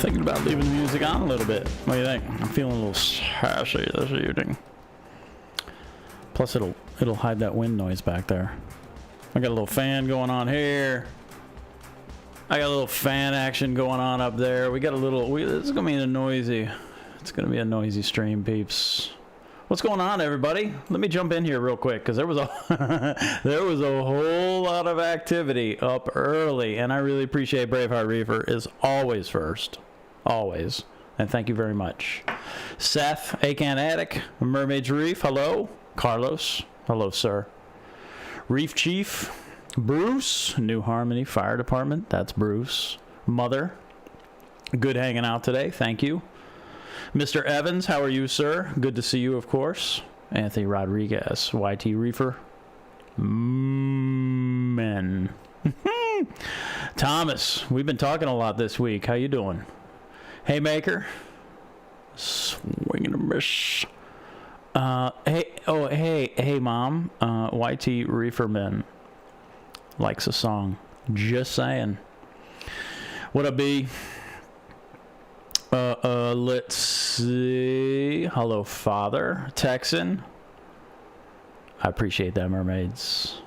Thinking about leaving the music on a little bit. What do you think? I'm feeling a little sassy this evening. Plus, it'll hide that wind noise back there. I got a little fan going on here. I got a little fan action going on up there. We got a little. This is gonna be a noisy. It's gonna be a noisy stream, peeps. What's going on, everybody? Let me jump in here real quick because there was a there was a whole lot of activity up early, and I really appreciate Braveheart Reefer is always first, always, and thank you very much. Seth, Acantic, Mermaid's Reef, hello. Carlos, hello, sir. Reef Chief, Bruce, New Harmony Fire Department, that's Bruce. Mother, good hanging out today, thank you. Mr. Evans, how are you, sir? Good to see you, of course. Anthony Rodriguez, YT Reefer. Men. Thomas, we've been talking a lot this week. How you doing? Haymaker. Swinging a miss. Hey, Mom. YT Reeferman likes a song. Just saying. What up, B? Let's see. Hello, Father. Texan. I appreciate that, mermaids.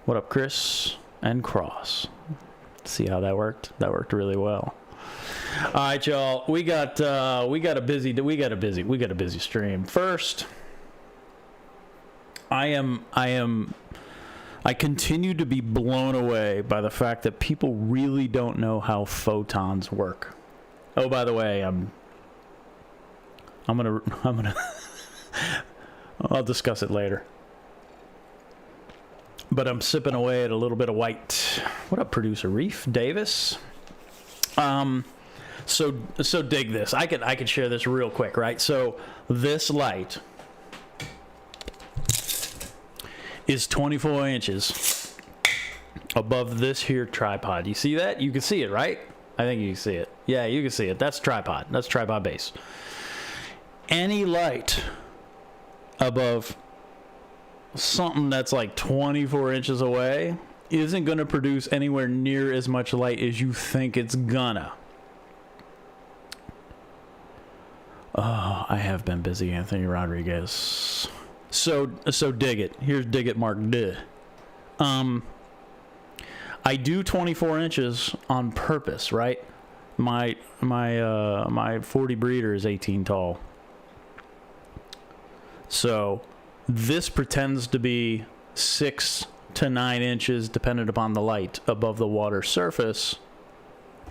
What up, Chris? And Cross. See how that worked? That worked really well. All right, y'all. We got a busy stream. First, I continue to be blown away by the fact that people really don't know how photons work. Oh, by the way, I'm gonna I'll discuss it later. But I'm sipping away at a little bit of white. What up, producer Reef Davis? So dig this. I could share this real quick, right? So this light is 24 inches above this here tripod. You see that? You can see it, right? I think you can see it. Yeah, you can see it. That's tripod. That's tripod base. Any light above something that's like 24 inches away isn't going to produce anywhere near as much light as you think it's gonna. Oh, I have been busy, Anthony Rodriguez. So dig it. Here's dig it, Marc. Duh. I do 24 inches on purpose, right? My 40 breeder is 18 tall. So this pretends to be 6 to 9 inches, dependent upon the light, above the water surface,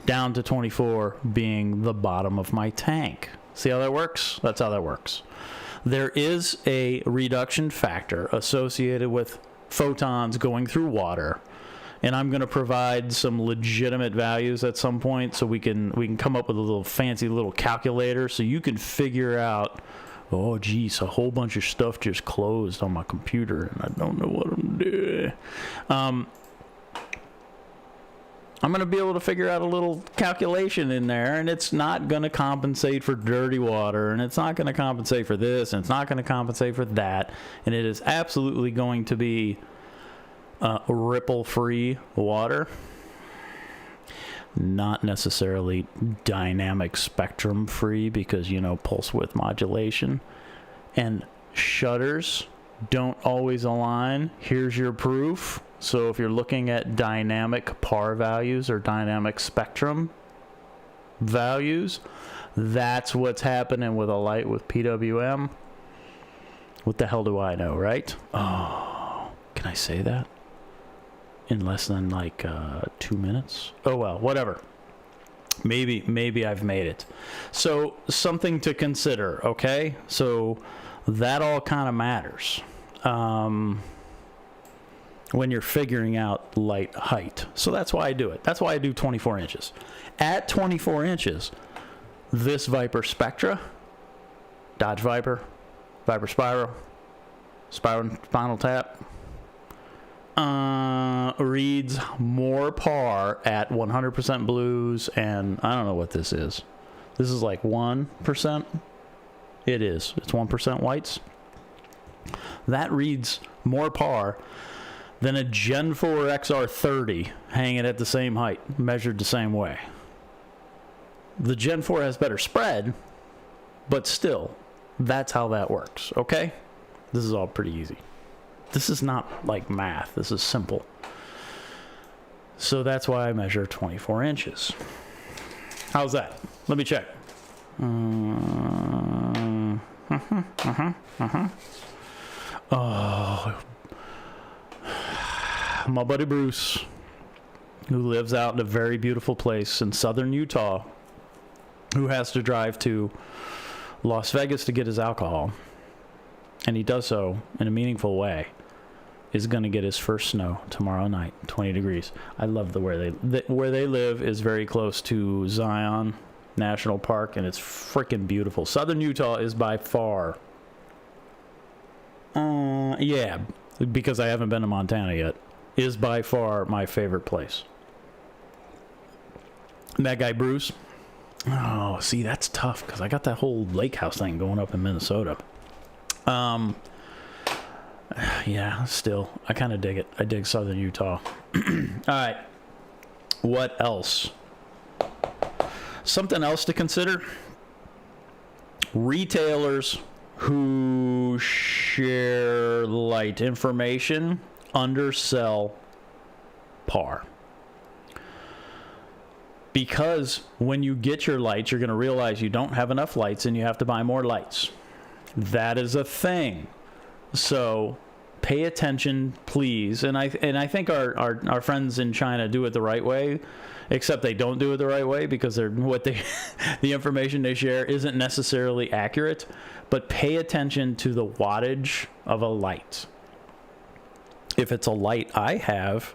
down to 24 being the bottom of my tank. See how that works? That's how that works. There is a reduction factor associated with photons going through water. And I'm going to provide some legitimate values at some point so we can come up with a little fancy little calculator so you can figure out, oh, geez, a whole bunch of stuff just closed on my computer and I don't know what I'm doing. I'm going to be able to figure out a little calculation in there, and it's not going to compensate for dirty water, and it's not going to compensate for this, and it's not going to compensate for that, and it is absolutely going to be ripple-free water, not necessarily dynamic spectrum-free because, you know, pulse width modulation. And shutters don't always align. Here's your proof. So if you're looking at dynamic PAR values or dynamic spectrum values, that's what's happening with a light with PWM. What the hell do I know, right? Oh, can I say that? In less than like 2 minutes. Oh well, whatever. Maybe I've made it. So something to consider, okay? So that all kind of matters when you're figuring out light height. So that's why I do it. That's why I do 24 inches. At 24 inches, this Viper Spectra, Dodge Viper, Viper Spyro, Spinal Tap, reads more PAR at 100% blues, and I don't know what this is. This is like 1%. It is. It's 1% whites. That reads more PAR than a Gen 4 XR30 hanging at the same height, measured the same way. The Gen 4 has better spread, but still, that's how that works, okay? This is all pretty easy. This is not like math. This is simple. So that's why I measure 24 inches. How's that? Let me check. Oh, my buddy Bruce, who lives out in a very beautiful place in southern Utah, who has to drive to Las Vegas to get his alcohol, and he does so in a meaningful way, is going to get his first snow tomorrow night, 20 degrees. I love where they live is very close to Zion National Park, and it's freaking beautiful. Southern Utah is by far, yeah, because I haven't been to Montana yet, is by far my favorite place. And that guy Bruce, oh, see, that's tough because I got that whole lake house thing going up in Minnesota. Yeah, still, I kind of dig it. I dig southern Utah. All right, what else? Something else to consider. Retailers who share light information undersell par. Because when you get your lights, you're going to realize you don't have enough lights and you have to buy more lights. That is a thing. So pay attention, please. And I think our friends in China do it the right way, except they don't do it the right way because the information they share isn't necessarily accurate. But pay attention to the wattage of a light. If it's a light I have,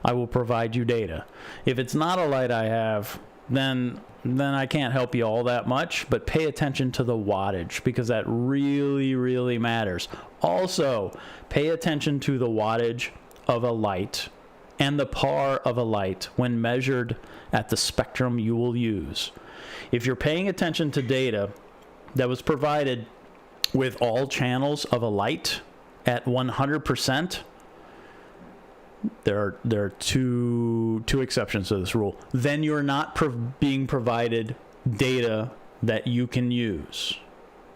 I will provide you data. If it's not a light I have, then I can't help you all that much, but pay attention to the wattage because that really, really matters. Also, pay attention to the wattage of a light and the par of a light when measured at the spectrum you will use. If you're paying attention to data that was provided with all channels of a light at 100%, there are two exceptions to this rule. Then you're not being provided data that you can use,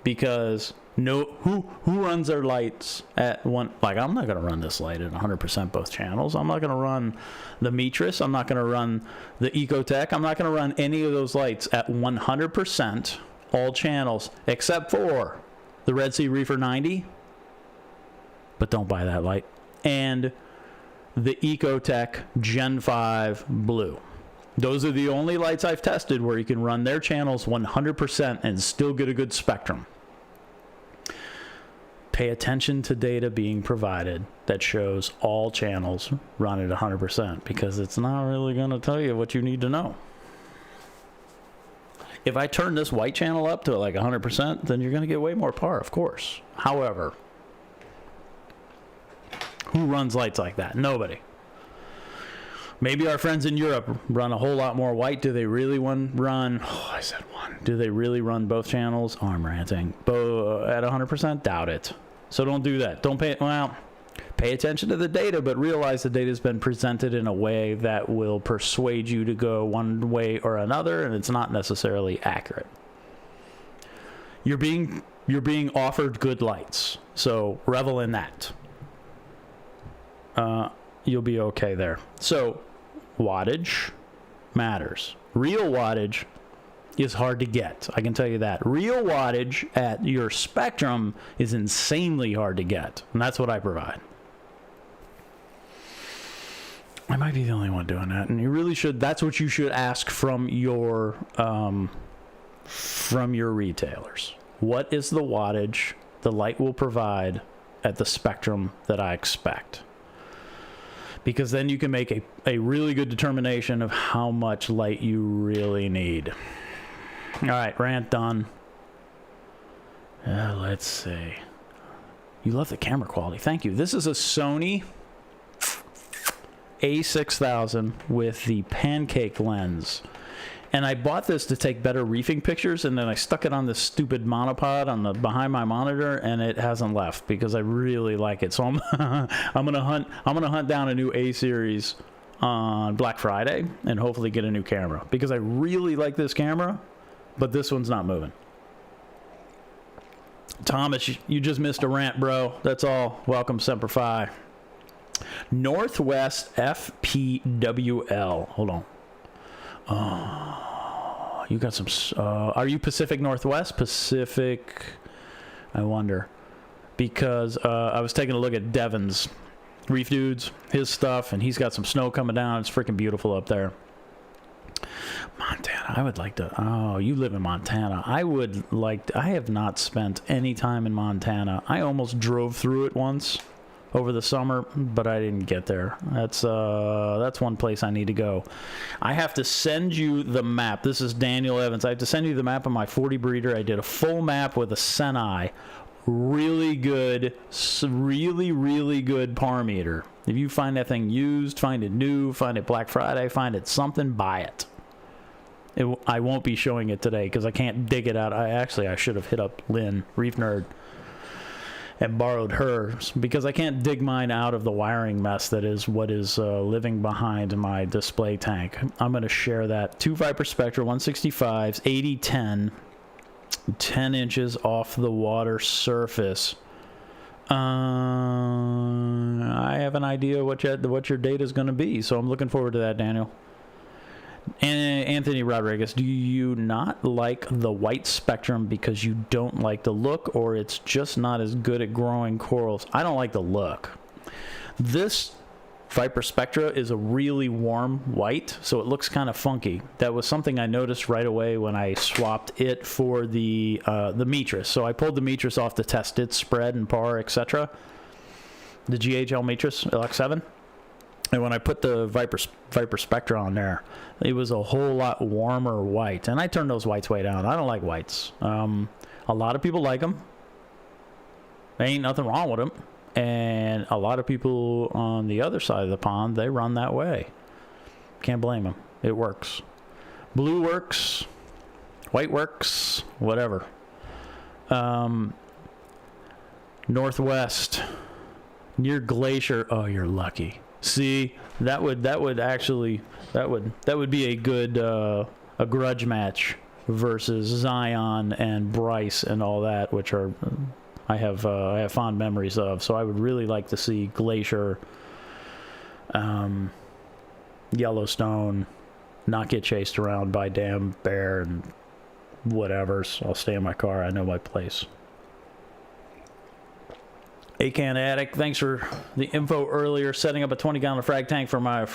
because who runs their lights at one? Like, I'm not going to run this light at 100% both channels. I'm not going to run the Metris. I'm not going to run the Ecotech. I'm not going to run any of those lights at 100% all channels except for the Red Sea Reefer 90. But don't buy that light. And the Ecotech Gen 5 Blue. Those are the only lights I've tested where you can run their channels 100% and still get a good spectrum. Pay attention to data being provided that shows all channels run at 100%, because it's not really going to tell you what you need to know. If I turn this white channel up to like 100%, then you're going to get way more par, of course. However, who runs lights like that? Nobody. Maybe our friends in Europe run a whole lot more white. Do they really run? Oh, I said one. Do they really run both channels? Oh, I'm ranting. At 100%? Doubt it. So don't do that. Pay attention to the data, but realize the data has been presented in a way that will persuade you to go one way or another, and it's not necessarily accurate. You're being offered good lights, so revel in that. You'll be okay there. So wattage matters. Real wattage is hard to get. I can tell you that. Real wattage at your spectrum is insanely hard to get, and that's what I provide. I might be the only one doing that, and you really should. That's what you should ask from your retailers. What is the wattage the light will provide at the spectrum that I expect? Because then you can make a really good determination of how much light you really need. All right, rant done. Let's see. You love the camera quality. Thank you. This is a Sony A6000 with the pancake lens. And I bought this to take better reefing pictures, and then I stuck it on this stupid monopod behind my monitor, and it hasn't left because I really like it. So I'm gonna hunt down a new A series on Black Friday and hopefully get a new camera, because I really like this camera, but this one's not moving. Thomas, you just missed a rant, bro. That's all. Welcome, Semper Fi. Northwest FPWL. Hold on. Oh, you got some... are you Pacific Northwest? Pacific... I wonder. Because I was taking a look at Devin's Reef Dudes, his stuff, and he's got some snow coming down. It's freaking beautiful up there. Montana. I would like to... Oh, you live in Montana. I would like to... I have not spent any time in Montana. I almost drove through it once over the summer, but I didn't get there. That's one place I need to go. I have to send you the map. This is Daniel Evans. I have to send you the map of my 40 breeder. I did a full map with a Senai. Really good, really good par meter. If you find that thing used, find it new, find it Black Friday, find it something, buy it. I won't be showing it today because I can't dig it out. I should have hit up Lynn, Reef Nerd, and borrowed hers, because I can't dig mine out of the wiring mess that is what is living behind my display tank. I'm going to share that. 2 Viper Spectra 165s, 8010, 10 inches off the water surface. I have an idea what your data is going to be, so I'm looking forward to that, Daniel. And Anthony Rodriguez, do you not like the white spectrum because you don't like the look, or it's just not as good at growing corals? I don't like the look. This Viper Spectra is a really warm white, so it looks kind of funky. That was something I noticed right away when I swapped it for the Metris. So I pulled the Metris off to test its spread and par, etc. The GHL Metris LX7. And when I put the Viper Spectra on there, it was a whole lot warmer white. And I turned those whites way down. I don't like whites. A lot of people like them. There ain't nothing wrong with them. And a lot of people on the other side of the pond, they run that way. Can't blame them. It works. Blue works. White works. Whatever. Northwest. Near Glacier. Oh, you're lucky. See, that would be a good a grudge match versus Zion and Bryce and all that, which are I have fond memories of. So I would really like to see Glacier, Yellowstone, not get chased around by damn bear and whatever. So I'll stay in my car. I know my place. Acan Attic, thanks for the info earlier. Setting up a 20-gallon frag tank for my...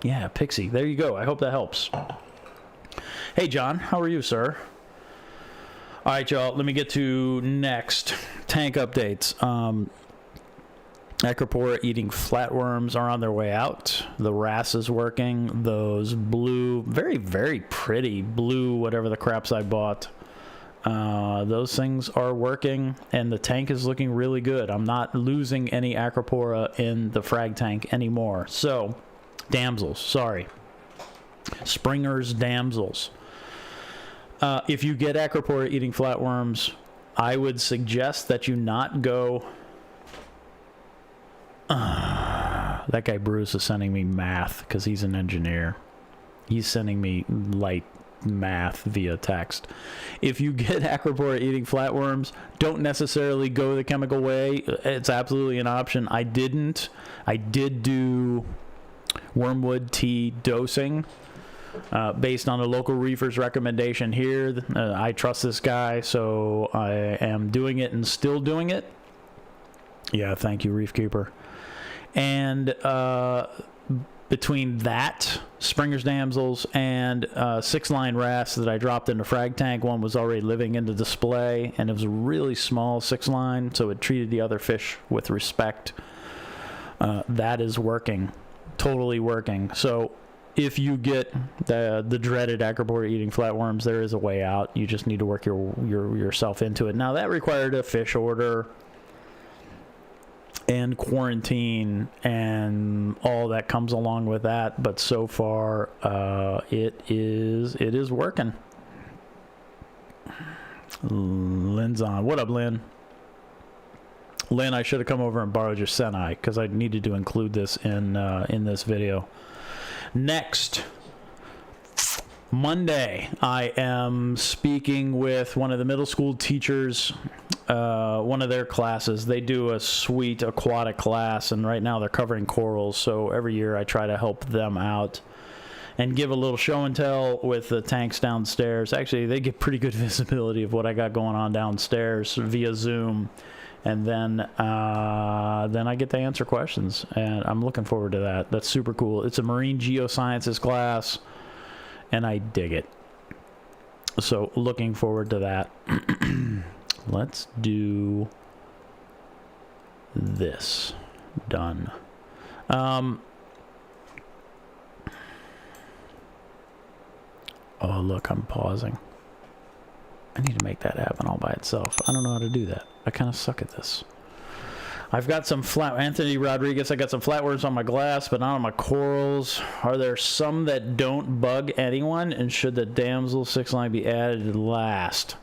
Yeah, Pixie. There you go. I hope that helps. Hey, John. How are you, sir? All right, y'all. Let me get to next. Tank updates. Acropora eating flatworms are on their way out. The RAS is working. Those blue, very, very pretty blue, whatever the craps I bought, those things are working, and the tank is looking really good. I'm not losing any Acropora in the frag tank anymore. So, damsels, sorry. Springer's damsels. If you get Acropora eating flatworms, I would suggest that you not go... that guy Bruce is sending me math because he's an engineer. He's sending me light math via text. If you get Acropora eating flatworms, don't necessarily go the chemical way. It's absolutely an option. I did do wormwood tea dosing based on a local reefer's recommendation here. I trust this guy, so I am doing it and still doing it. Yeah, thank you, Reef Keeper. And between that, Springer's Damsels, and 6-line RAS that I dropped in the frag tank, one was already living in the display, and it was a really small 6-line, so it treated the other fish with respect. That is working. Totally working. So if you get the dreaded Acropora eating flatworms, there is a way out. You just need to work yourself into it. Now, that required a fish order and quarantine and all that comes along with that, but so far it is working. Lynn's on. What up, Lynn? Lynn, I should have come over and borrowed your Senai because I needed to include this in this video. Next Monday, I am speaking with one of the middle school teachers, one of their classes. They do a sweet aquatic class, and right now they're covering corals, so every year I try to help them out and give a little show and tell with the tanks downstairs. Actually, they get pretty good visibility of what I got going on downstairs via Zoom, and then I get to answer questions, and I'm looking forward to that. That's super cool. It's a marine geosciences class, and I dig it. So looking forward to that. Let's do this. Done. Oh, look, I'm pausing. I need to make that happen all by itself. I don't know how to do that. I kind of suck at this. I've got some Anthony Rodriguez, I got some flatworms on my glass, but not on my corals. Are there some that don't bug anyone? And should the damsel 6-line be added last?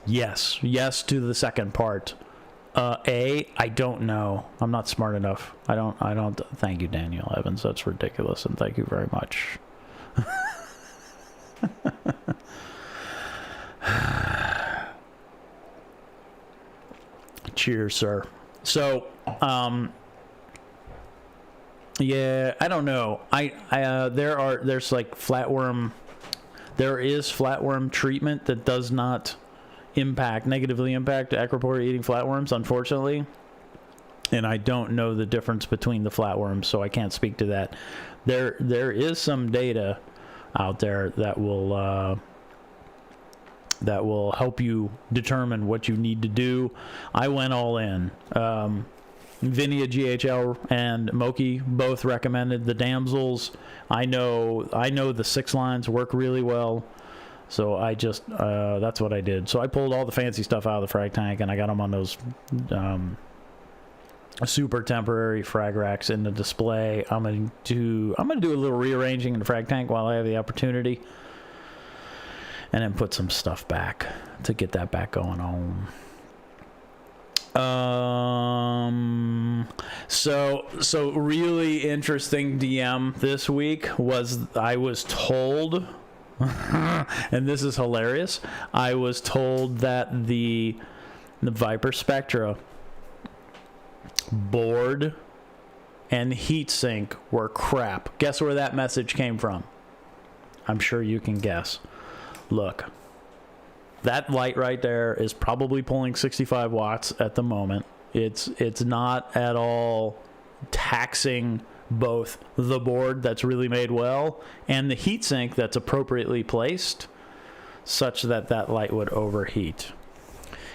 Yes. Yes to the second part. I don't know. I'm not smart enough. I don't. Thank you, Daniel Evans. That's ridiculous, and thank you very much. Cheers, sir. So, yeah, I don't know. There's like flatworm. There is flatworm treatment that does not negatively impact acropora eating flatworms, unfortunately. And I don't know the difference between the flatworms, so I can't speak to that. There is some data out there that will help you determine what you need to do. I went all in. Vinia GHL and Moki both recommended the damsels. I know the 6 lines work really well, so I just that's what I did. So I pulled all the fancy stuff out of the frag tank, and I got them on those super temporary frag racks in the display. I'm gonna do a little rearranging in the frag tank while I have the opportunity, and then put some stuff back to get that back going on. So really interesting DM this week was I was told, and this is hilarious, I was told that the Viper Spectra board and heatsink were crap. Guess where that message came from? I'm sure you can guess. Look, that light right there is probably pulling 65 watts at the moment. It's not at all taxing both the board that's really made well and the heatsink that's appropriately placed such that that light would overheat.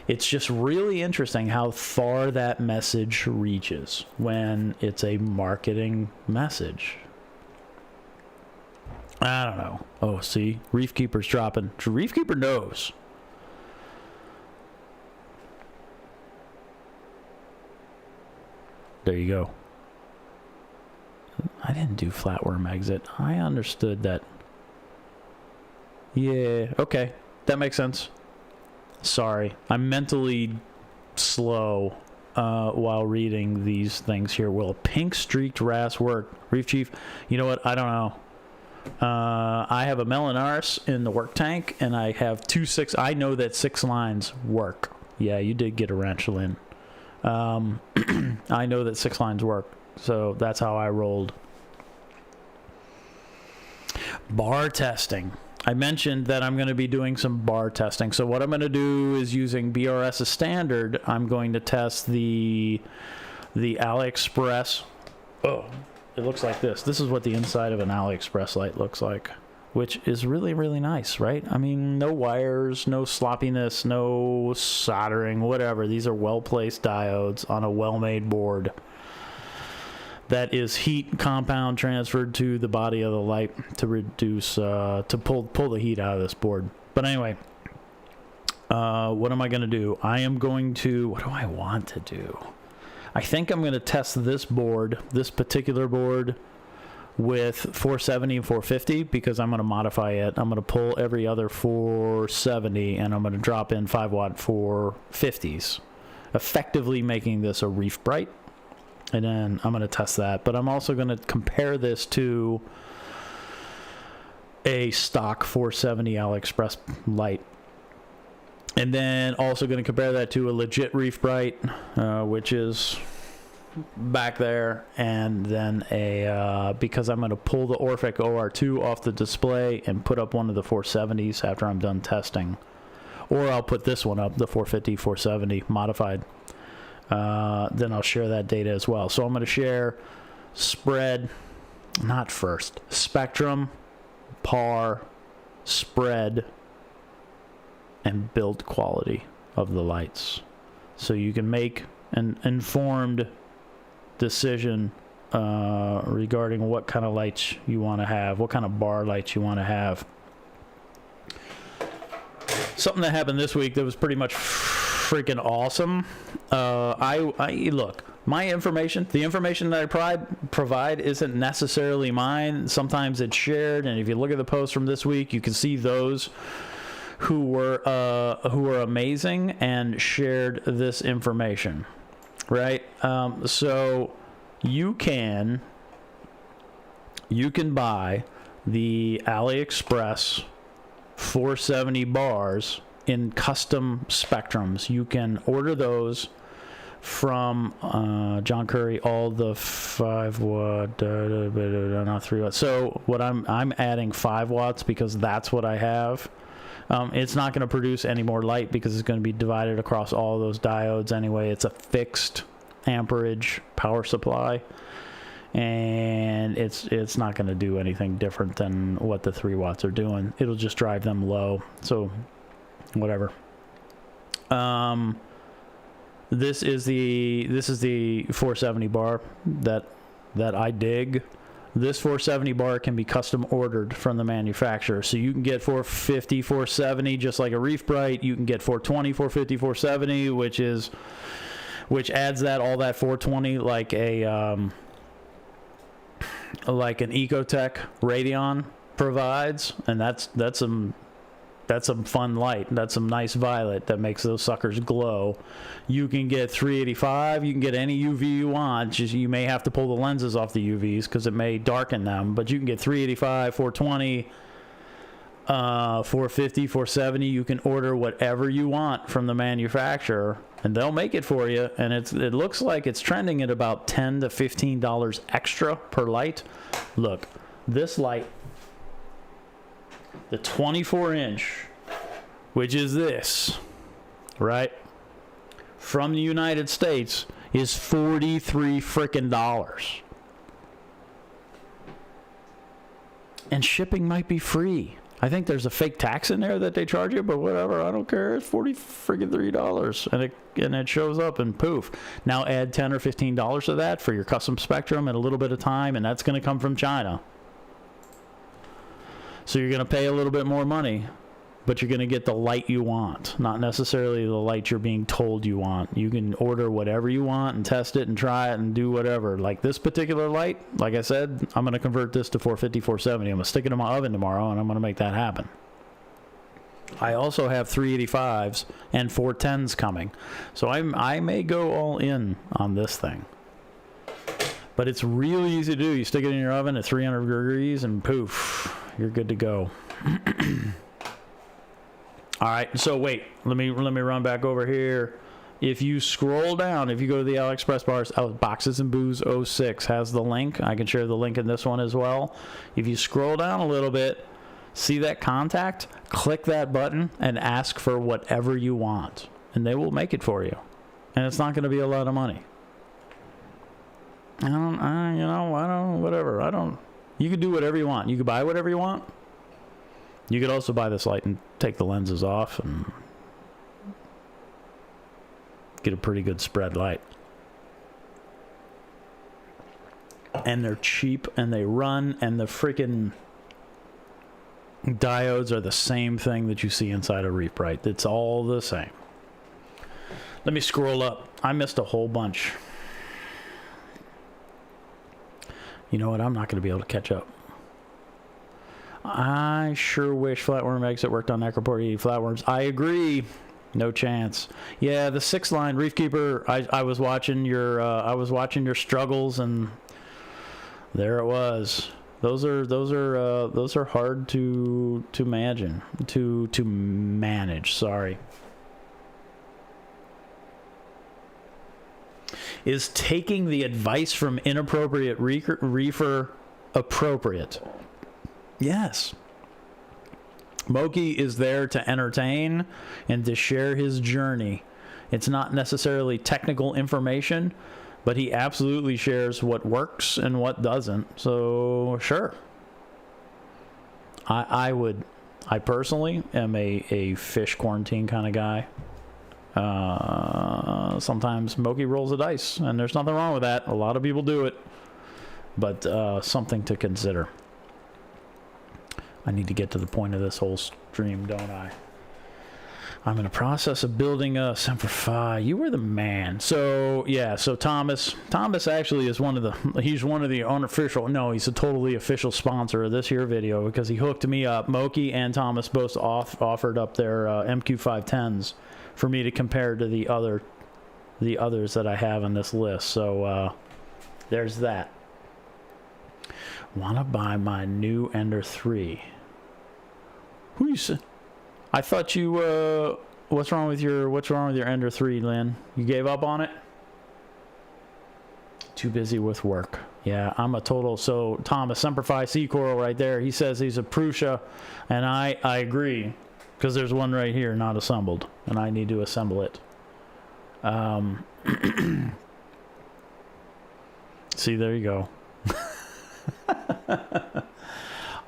It's just really interesting how far that message reaches when it's a marketing message. I don't know. Oh, see? Reef Keeper's dropping. Reef Keeper knows. There you go. I didn't do flatworm exit. I understood that. Yeah, okay. That makes sense. Sorry. I'm mentally slow while reading these things here. Will a pink streaked wrasse work? Reef Chief, you know what? I don't know. I have a Melanaris in the work tank, and I have I know that 6 lines work. Yeah, you did get a wrench, Lynn. I know that 6 lines work, so that's how I rolled. Bar testing. I mentioned that I'm going to be doing some bar testing. So what I'm going to do is using BRS as standard, I'm going to test the AliExpress. Oh, it looks like this. This is what the inside of an AliExpress light looks like, which is really, really nice, right? I mean, no wires, no sloppiness, no soldering, whatever. These are well-placed diodes on a well-made board that is heat compound transferred to the body of the light to reduce, to pull the heat out of this board. But anyway, what am I going to do? I am going to, what do I want to do? I think I'm going to test this board, this particular board, with 470 and 450 because I'm going to modify it. I'm going to pull every other 470 and I'm going to drop in 5-watt 450s. effectively making this a reef bright. And then I'm going to test that. But I'm also going to compare this to a stock 470 AliExpress light. And then also going to compare that to a legit reef bright, which is back there. And then because I'm going to pull the Orphic OR2 off the display and put up one of the 470s after I'm done testing. Or I'll put this one up, the 450, 470 modified. Then I'll share that data as well. So I'm going to share spread, not first, spectrum, par, spread, and build quality of the lights. So you can make an informed decision regarding what kind of lights you want to have, what kind of bar lights you want to have. Something that happened this week that was pretty much freaking awesome. I look, my information, the information that I provide isn't necessarily mine. Sometimes it's shared, and if you look at the posts from this week, you can see those who were amazing and shared this information, right? So you can buy the AliExpress 470 bars in custom spectrums. You can order those from John Curry, all the 5 watt, not 3 watts. So what I'm adding 5 watts because that's what I have. It's not going to produce any more light because it's going to be divided across all those diodes anyway. It's a fixed amperage power supply, and it's not going to do anything different than what the 3 watts are doing. It'll just drive them low. So whatever. This is the 470 bar that I dig. This 470 bar can be custom ordered from the manufacturer. So you can get 450, 470, just like a reef bright. You can get 420, 450, 470, which adds all that 420 like an Ecotech Radion provides, and that's some fun light. That's some nice violet that makes those suckers glow. You can get 385. You can get any UV you want. Just you may have to pull the lenses off the UVs because it may darken them. But you can get 385, 420, 450, 470. You can order whatever you want from the manufacturer, and they'll make it for you. And it looks like it's trending at about $10 to $15 extra per light. Look, this light, the 24-inch, which is this, right, from the United States, is $43 frickin' dollars. And shipping might be free. I think there's a fake tax in there that they charge you, but whatever, I don't care. It's $43, and it shows up, and poof. Now add $10 or $15 to that for your custom spectrum and a little bit of time, and that's going to come from China. So you're going to pay a little bit more money, but you're going to get the light you want, not necessarily the light you're being told you want. You can order whatever you want and test it and try it and do whatever. Like this particular light, like I said, I'm going to convert this to 450, 470. I'm going to stick it in my oven tomorrow, and I'm going to make that happen. I also have 385s and 410s coming, so I may go all in on this thing. But it's really easy to do. You stick it in your oven at 300 degrees, and poof, you're good to go. All right, so wait, let me run back over here. If you scroll down, if you go to the AliExpress bars, Boxes and Booze 06 has the link. I can share the link in this one as well. If you scroll down a little bit, see that contact? Click that button and ask for whatever you want, and they will make it for you. And it's not going to be a lot of money. Whatever. You can do whatever you want. You can buy whatever you want. You could also buy this light and take the lenses off and get a pretty good spread light. And they're cheap, and they run, and the freaking diodes are the same thing that you see inside a reef bright. It's all the same. Let me scroll up. I missed a whole bunch. You know what? I'm not going to be able to catch up. I sure wish Flatworm Exit worked on Necroport 80 flatworms. I agree. No chance. Yeah, the 6-line Reef Keeper. I was watching your struggles, and there it was. Those are hard to imagine, to manage. Sorry. Is taking the advice from inappropriate reefer appropriate? Yes. Moki is there to entertain and to share his journey. It's not necessarily technical information, but he absolutely shares what works and what doesn't. So, sure. I personally am a fish quarantine kind of guy. Sometimes Moki rolls the dice, and there's nothing wrong with that. A lot of people do it, but something to consider. I need to get to the point of this whole stream, don't I? I'm in the process of building a Semper Fi. You were the man. So, yeah, so Thomas actually is he's one of the unofficial, no, he's a totally official sponsor of this here video, because he hooked me up. Moki and Thomas both offered up their MQ-210s for me to compare to the others that I have on this list. So, there's that. Wanna buy my new Ender 3. Who you say? I thought you, what's wrong with your Ender 3, Lynn? You gave up on it? Too busy with work. Yeah, I'm a total, so Thomas, Semper Fi Sea Coral right there, he says he's a Prussia, and I agree, because there's one right here not assembled, and I need to assemble it. See, there you go.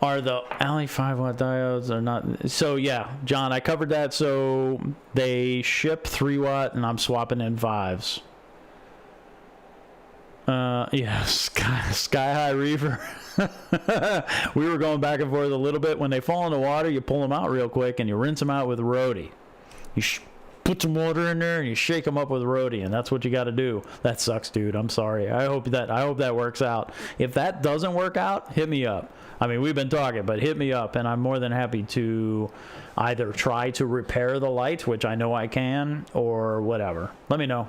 Are the alley 5-watt diodes are not, so yeah, John, I covered that. So they ship 3-watt and I'm swapping in 5s. Yeah, sky high reefer. We were going back and forth a little bit. When they fall in the water, you pull them out real quick and you rinse them out with Rhody. You put some water in there and you shake them up with Rhody, and that's what you got to do. That sucks, dude. I'm sorry. I hope that works out. If that doesn't work out, hit me up. I mean, we've been talking, but hit me up, and I'm more than happy to either try to repair the light, which I know I can, or whatever. Let me know.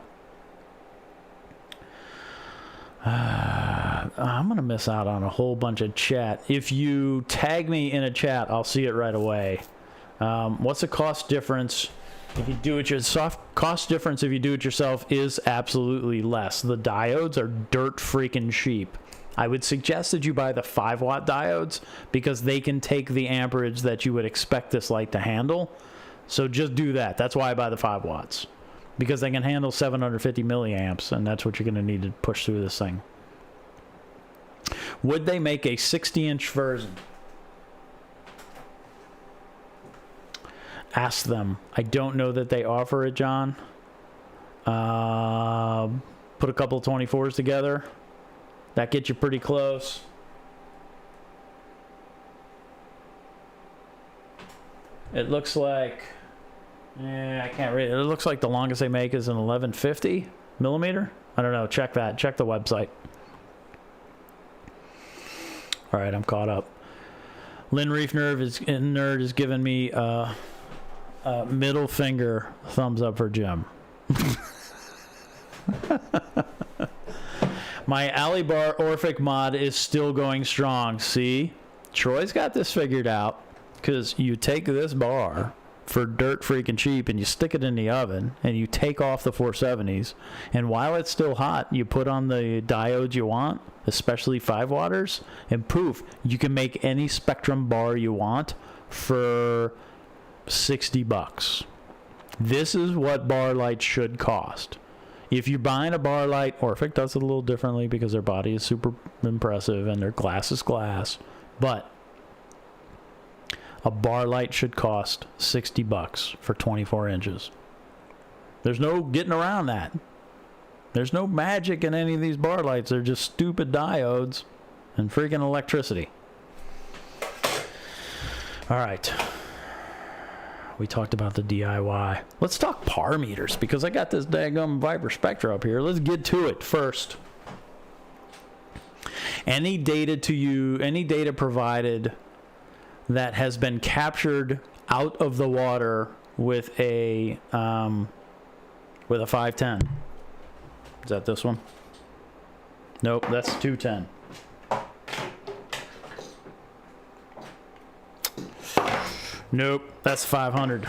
I'm going to miss out on a whole bunch of chat. If you tag me in a chat, I'll see it right away. What's the cost difference? If you do it yourself, cost difference if you do it yourself is absolutely less. The diodes are dirt freaking cheap. I would suggest that you buy the 5-watt diodes because they can take the amperage that you would expect this light to handle. So just do that. That's why I buy the 5 watts, because they can handle 750 milliamps, and that's what you're going to need to push through this thing. Would they make a 60-inch version? Ask them. I don't know that they offer it, John. Put a couple of 24s together. That gets you pretty close. It looks like, I can't read it. It looks like the longest they make is an 1150 millimeter. I don't know. Check that. Check the website. All right, I'm caught up. Lynn Reef Nerd is giving me middle finger thumbs up for Jim. My Alibar Orphic mod is still going strong. See? Troy's got this figured out, because you take this bar for dirt freaking cheap and you stick it in the oven and you take off the 470s, and while it's still hot, you put on the diodes you want, especially 5-watters, and poof, you can make any Spectrum bar you want for $60. This is what bar lights should cost. If you're buying a bar light, Orphic does it a little differently because their body is super impressive and their glass is glass, but a bar light should cost $60 for 24 inches. There's no getting around that. There's no magic in any of these bar lights. They're just stupid diodes and freaking electricity. All right. We talked about the DIY. Let's talk par meters, because I got this daggum Viper Spectra up here. Let's get to it first. Any data provided that has been captured out of the water with a 510. Is that this one? Nope, that's 210. Nope, that's 500.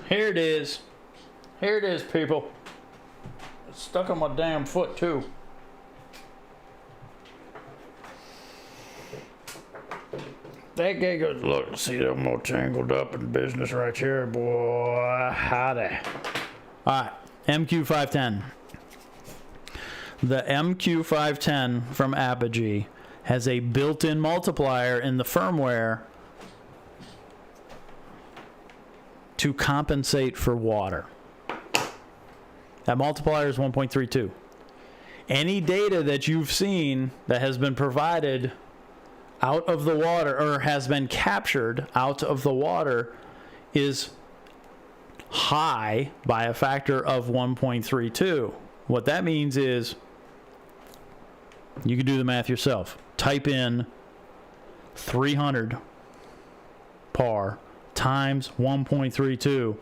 Here it is. Here it is, people. It's stuck on my damn foot, too. That guy goes, look, see, I'm all tangled up in business right here, boy. Howdy. All right, MQ-510. The MQ-510 from Apogee has a built-in multiplier in the firmware to compensate for water. That multiplier is 1.32. Any data that you've seen that has been provided out of the water or has been captured out of the water is high by a factor of 1.32. What that means is, you can do the math yourself. Type in 300 par times 1.32.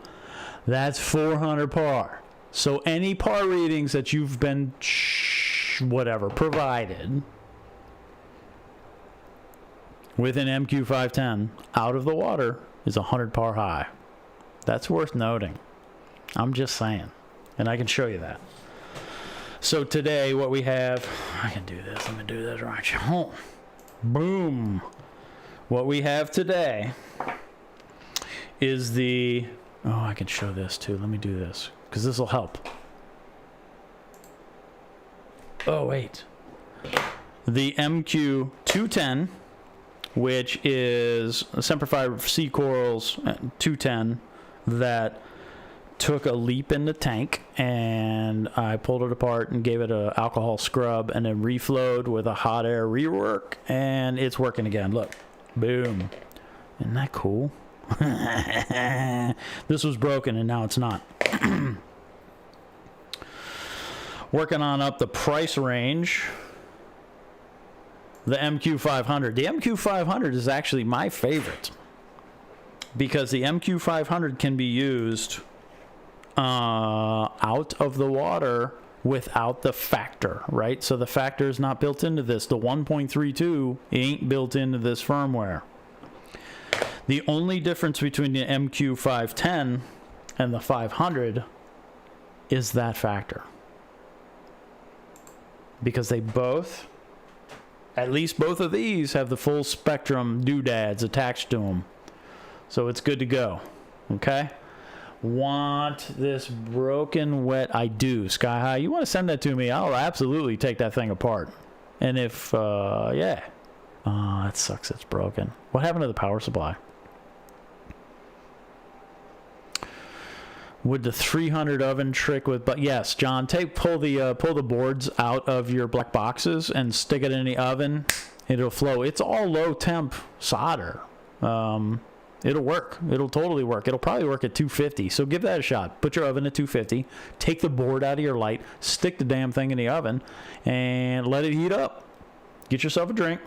That's 400 par. So any par readings that you've been provided with an MQ-510 out of the water is 100 par high. That's worth noting. I'm just saying. And I can show you that. So today what we have, I can do this. Let me do this right here. Boom. What we have today is the, oh, I can show this too. Let me do this because this will help. Oh, wait. The MQ-210, which is a Semperfi Sea Corals 210 that took a leap in the tank, and I pulled it apart and gave it an alcohol scrub and then reflowed with a hot air rework, and it's working again. Look, boom. Isn't that cool? This was broken and now it's not. Working on up the price range. The MQ-500. The MQ-500 is actually my favorite because the MQ-500 can be used out of the water without the factor, right? So the factor is not built into this. The 1.32 ain't built into this firmware. The only difference between the MQ-510 and the 500 is that factor. Because they both, at least both of these, have the full spectrum doodads attached to them. So it's good to go. Okay? Want this broken wet? I do. Sky High, you want to send that to me? I'll absolutely take that thing apart. And if, yeah. Oh, that sucks. It's broken. What happened to the power supply? Would the 300 oven trick with, but yes, John, pull the boards out of your black boxes and stick it in the oven. It'll flow. It's all low temp solder. It'll work. It'll totally work. It'll probably work at 250. So give that a shot. Put your oven at 250. Take the board out of your light. Stick the damn thing in the oven and let it heat up. Get yourself a drink.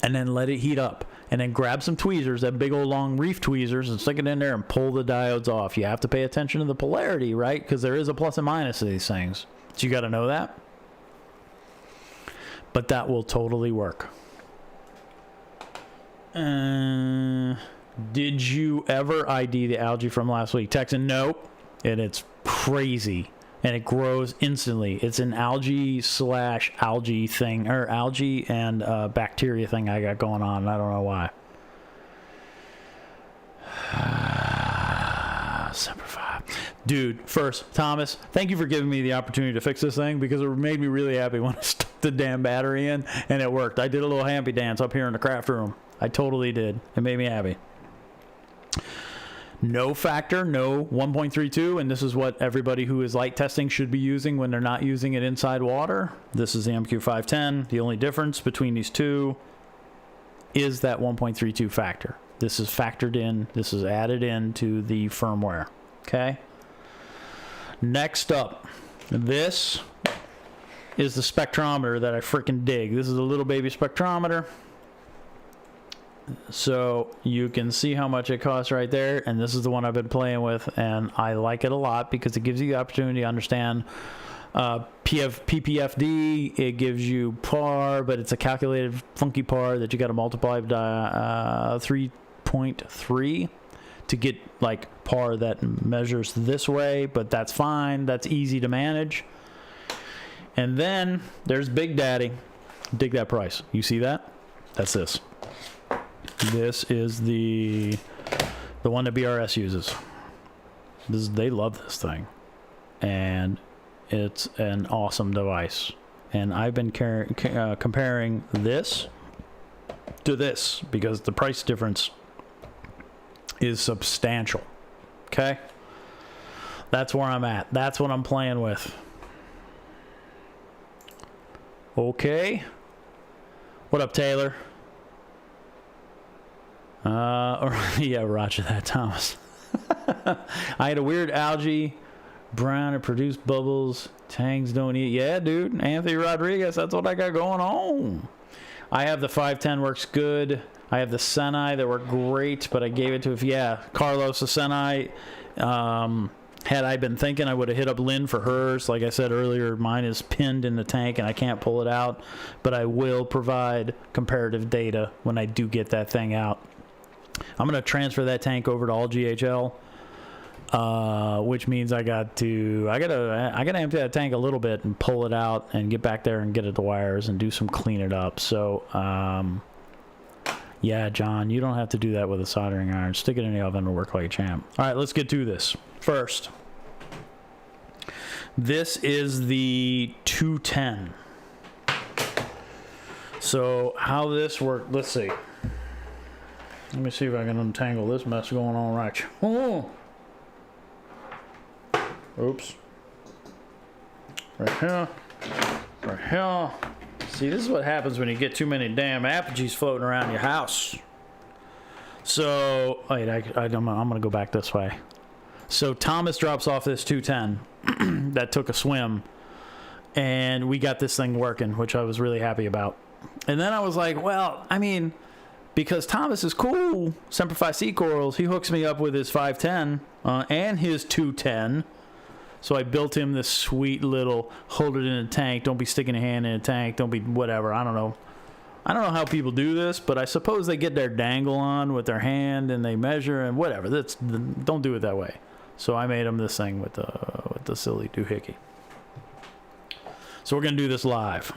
And then let it heat up. And then grab some tweezers, that big old long reef tweezers, and stick it in there and pull the diodes off. You have to pay attention to the polarity, right? Because there is a plus and minus to these things. So you got to know that. But that will totally work. Did you ever ID the algae from last week? Texan, nope. And it's crazy. And it grows instantly. It's an algae/algae thing, or algae and bacteria thing I got going on. I don't know why. Semper Dude, first, Thomas, thank you for giving me the opportunity to fix this thing because it made me really happy when I stuck the damn battery in and it worked. I did a little happy dance up here in the craft room. I totally did. It made me happy. No factor, no 1.32, and this is what everybody who is light testing should be using when they're not using it inside water. This is the MQ-510. The only difference between these two is that 1.32 factor. This is factored in. This is added into the firmware. Okay? Next up, this is the spectrometer that I freaking dig. This is a little baby spectrometer. So you can see how much it costs right there, and this is the one I've been playing with, and I like it a lot because it gives you the opportunity to understand PPFD. It gives you par, but it's a calculated funky par that you got to multiply by 3.3 to get like par that measures this way, but that's fine. That's easy to manage. And then there's Big Daddy. Dig that price. You see that? That's this. This is the one that BRS uses. They love this thing, and it's an awesome device. And I've been comparing this to this because the price difference is substantial. Okay, that's where I'm at. That's what I'm playing with. Okay, what up, Taylor? Yeah, roger that, Thomas. I had a weird algae brown. It produced bubbles. Tangs don't eat. Yeah, dude. Anthony Rodriguez, that's what I got going on. I have the 510 works good. I have the Senai that work great, but I gave it to, Carlos, the Senai. Had I been thinking, I would have hit up Lynn for hers. Like I said earlier, mine is pinned in the tank and I can't pull it out, but I will provide comparative data when I do get that thing out. I'm going to transfer that tank over to all GHL, which means I gotta empty that tank a little bit and pull it out and get back there and get at the wires and do some clean it up. So, yeah, John, you don't have to do that with a soldering iron. Stick it in the oven and work like a champ. All right, let's get to this. First, this is the 210. So how this works, let's see. Let me see if I can untangle this mess going on right. Oh. Oops. Right here. Right here. See, this is what happens when you get too many damn Apogees floating around your house. So, wait, I'm going to go back this way. So Thomas drops off this 210 that took a swim, and we got this thing working, which I was really happy about. And then I was like, well, I mean, because Thomas is cool, Semper Fi Sea Corals, he hooks me up with his 510 and his 210. So I built him this sweet little hold it in a tank, don't be sticking a hand in a tank, don't be whatever, I don't know how people do this, but I suppose they get their dangle on with their hand and they measure and whatever. Don't do it that way. So I made him this thing with the silly doohickey. So we're going to do this live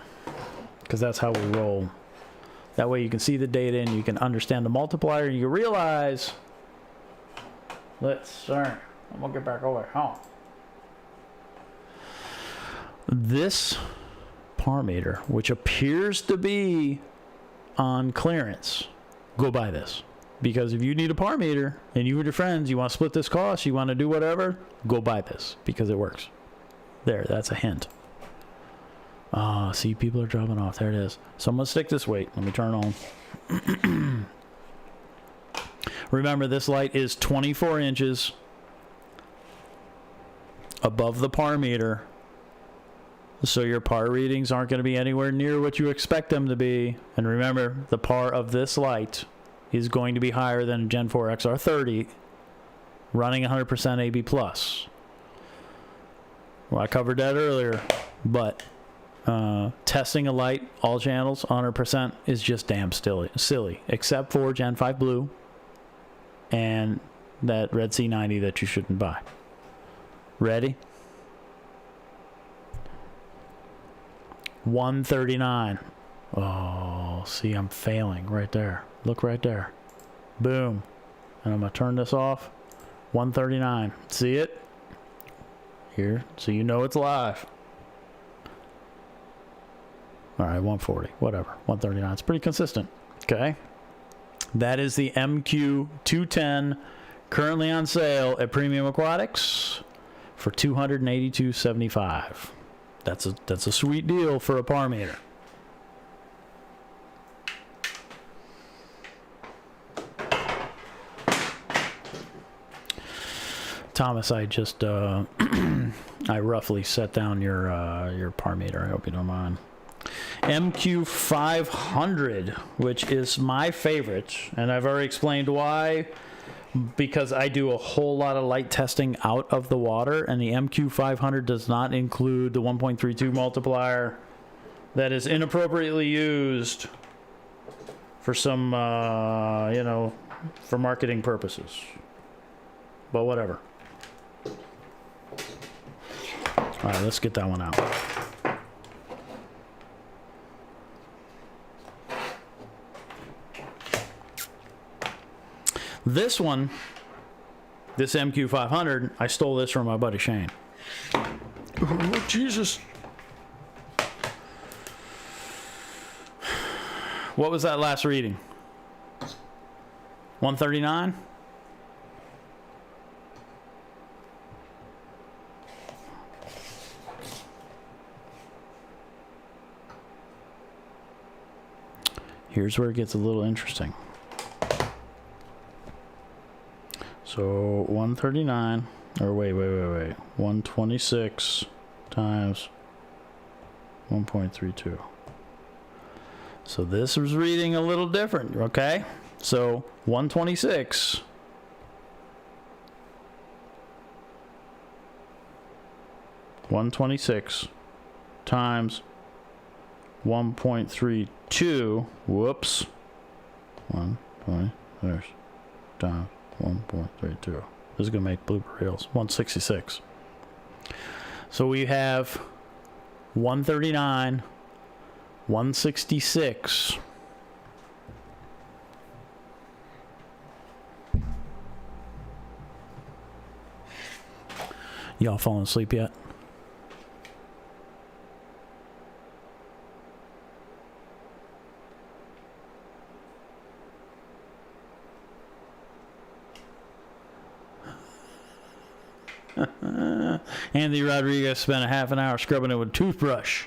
because that's how we roll. That way you can see the data and you can understand the multiplier and you realize, I'm going to get back over here. This par meter, which appears to be on clearance, go buy this. Because if you need a par meter and you and your friends, you want to split this cost, you want to do whatever, go buy this because it works. There, that's a hint. See, people are dropping off. There it is. So I'm going to stick this weight. Let me turn it on. Remember, this light is 24 inches above the par meter. So your par readings aren't going to be anywhere near what you expect them to be. And remember, the par of this light is going to be higher than a Gen 4 XR30 running 100% AB+. Well, I covered that earlier, but testing a light, all channels, 100% is just damn silly, except for Gen 5 Blue and that Red C90 that you shouldn't buy. Ready? 139. Oh, see, I'm failing right there. Look right there. Boom. And I'm going to turn this off. 139. See it? Here. So you know it's live. All right, 140. Whatever. 139. It's pretty consistent. Okay. That is the MQ-210 currently on sale at Premium Aquatics for $282.75. That's a sweet deal for a par meter. Thomas, I just I roughly set down your par meter. I hope you don't mind. MQ-500, which is my favorite, and I've already explained why. Because I do a whole lot of light testing out of the water, and the MQ-500 does not include the 1.32 multiplier that is inappropriately used for some, you know, for marketing purposes. But whatever. All right, let's get that one out. This one, this MQ-500, I stole this from my buddy Shane. Oh, Jesus. What was that last reading? 139? Here's where it gets a little interesting. So 139, or wait. 126 times 1.32. So this was reading a little different, okay? So 126 times 1.32, whoops, 126 times 1.32. This is going to make blooper reels. 166. So we have 139, 166. Y'all falling asleep yet? Anthony Rodriguez spent a half an hour scrubbing it with a toothbrush.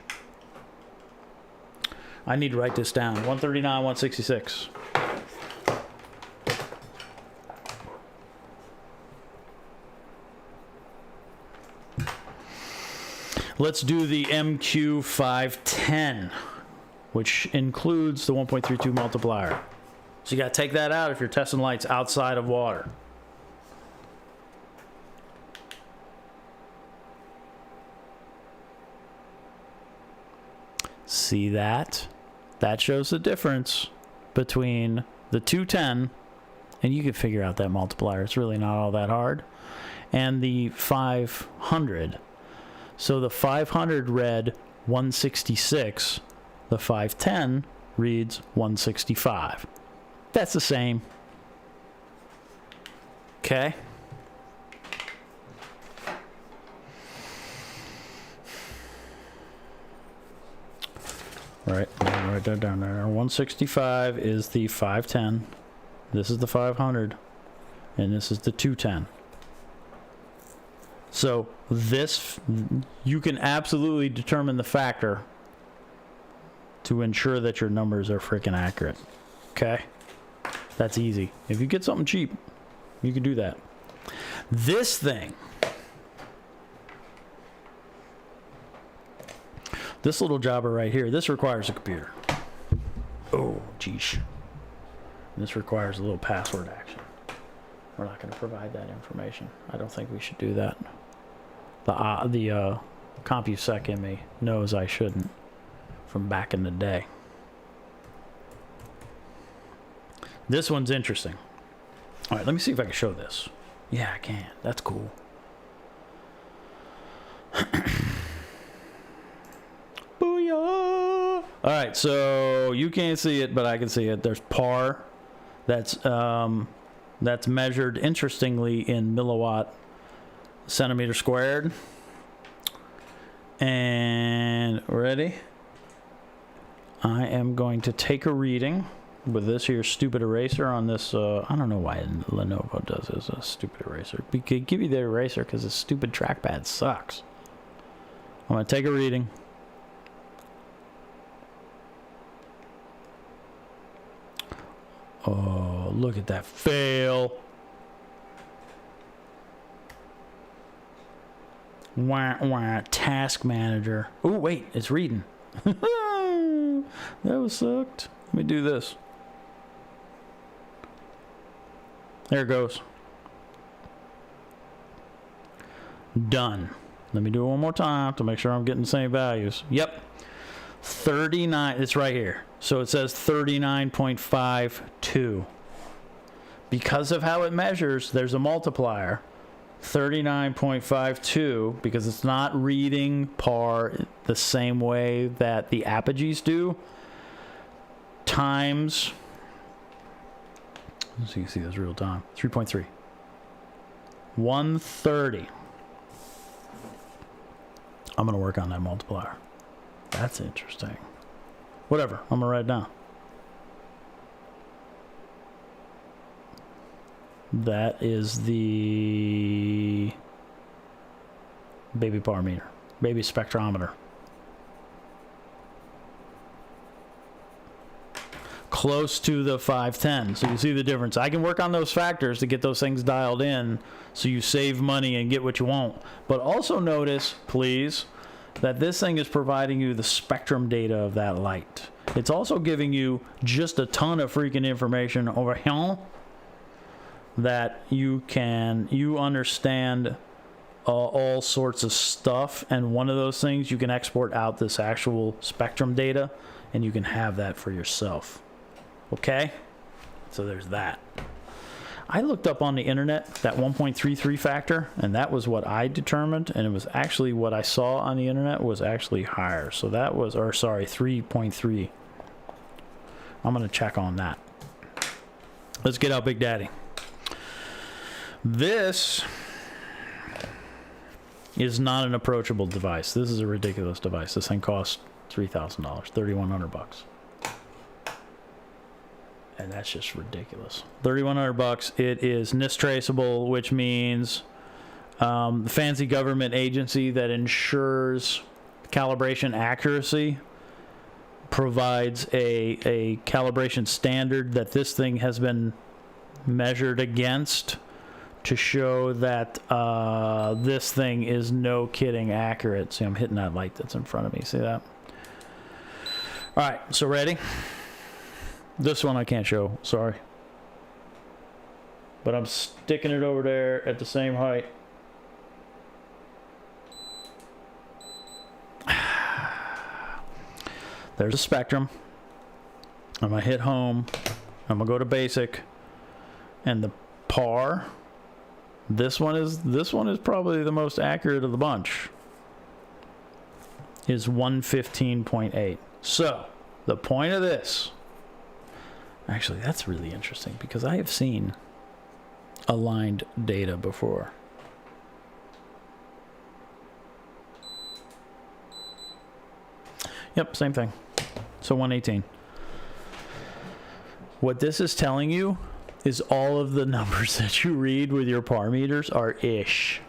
I need to write this down. 139, 166. Let's do the MQ-510, which includes the 1.32 multiplier. So you got to take that out if you're testing lights outside of water. See that? That shows the difference between the 210, and you can figure out that multiplier. It's really not all that hard. And the 500. So the 500 read 166. The 510 reads 165. That's the same. Okay? Right, write that down there. 165 is the 510. This is the 500. And this is the 210. So this, you can absolutely determine the factor to ensure that your numbers are freaking accurate. Okay? That's easy. If you get something cheap, you can do that. This thing, this little jobber right here, this requires a computer. Oh, geesh. This requires a little password action. We're not going to provide that information. I don't think we should do that. The CompuSec in me knows I shouldn't from back in the day. This one's interesting. All right, let me see if I can show this. Yeah, I can. That's cool. Booyah! All right, so you can't see it, but I can see it. There's par. That's measured, interestingly, in milliwatt centimeter squared. And ready? I am going to take a reading with this here stupid eraser on this. I don't know why Lenovo does this, a stupid eraser. We could give you the eraser because the stupid trackpad sucks. I'm going to take a reading. Oh, look at that fail. Wah, wah, task manager. Oh, wait, it's reading. That was sucked. Let me do this. There it goes. Done. Let me do it one more time to make sure I'm getting the same values. Yep. 39. It's right here. So it says 39.52. Because of how it measures, there's a multiplier. 39.52, because it's not reading par the same way that the Apogees do, times, so you can see this real time, 3.3. 130. I'm going to work on that multiplier. That's interesting. Whatever, I'm going to write it down. That is the baby par meter, baby spectrometer. Close to the 510. So you see the difference. I can work on those factors to get those things dialed in so you save money and get what you want. But also notice, please, that this thing is providing you the spectrum data of that light. It's also giving you just a ton of freaking information over here that you understand all sorts of stuff, and one of those things, you can export out this actual spectrum data and you can have that for yourself. Okay, so there's that. I looked up on the internet that 1.33 factor, and that was what I determined, and it was actually what I saw on the internet was actually higher. So that was, or sorry, 3.3. I'm gonna check on that. Let's get out Big Daddy. This is not an approachable device. This is a ridiculous device. This thing costs $3,000, $3,100. And that's just ridiculous. $3,100. It is NIST traceable, which means the fancy government agency that ensures calibration accuracy provides a calibration standard that this thing has been measured against to show that this thing is no kidding accurate. See, I'm hitting that light that's in front of me. See that? All right, so ready? This one I can't show, sorry. But I'm sticking it over there at the same height. There's a spectrum. I'm gonna hit home. I'm gonna go to basic. And the par, this one is probably the most accurate of the bunch, is 115.8. So the point of this, actually that's really interesting because I have seen aligned data before. Yep, same thing. So 118. What this is telling you is all of the numbers that you read with your par meters are ish.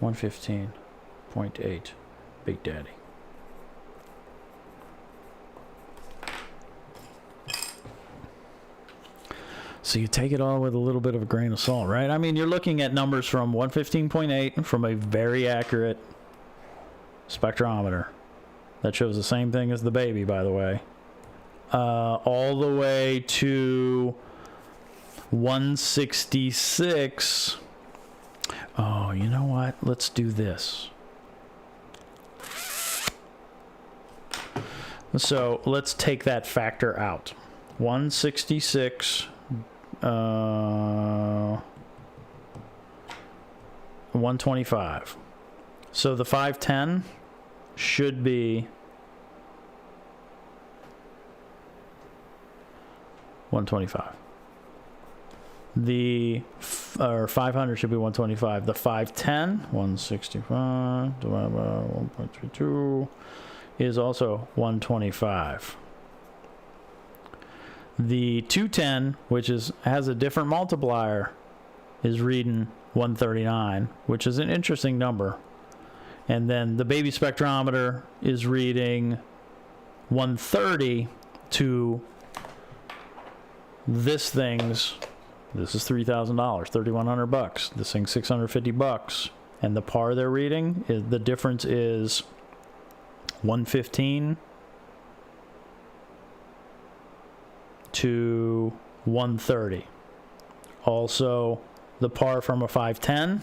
115.8. Big Daddy. So you take it all with a little bit of a grain of salt, right? I mean, you're looking at numbers from 115.8 from a very accurate spectrometer that shows the same thing as the baby, by the way, all the way to 166. Oh, you know what? Let's do this. So let's take that factor out. 166, 125. So the 510 should be 125. The 500 should be 125. The 510, 165 divided by 1.32 is also 125. The 210, which has a different multiplier, is reading 139, which is an interesting number. And then the baby spectrometer is reading 130 to this is $3,000, $3,100. This thing's $650, and the par they're reading, the difference is 115 to 130. Also, the par from a 510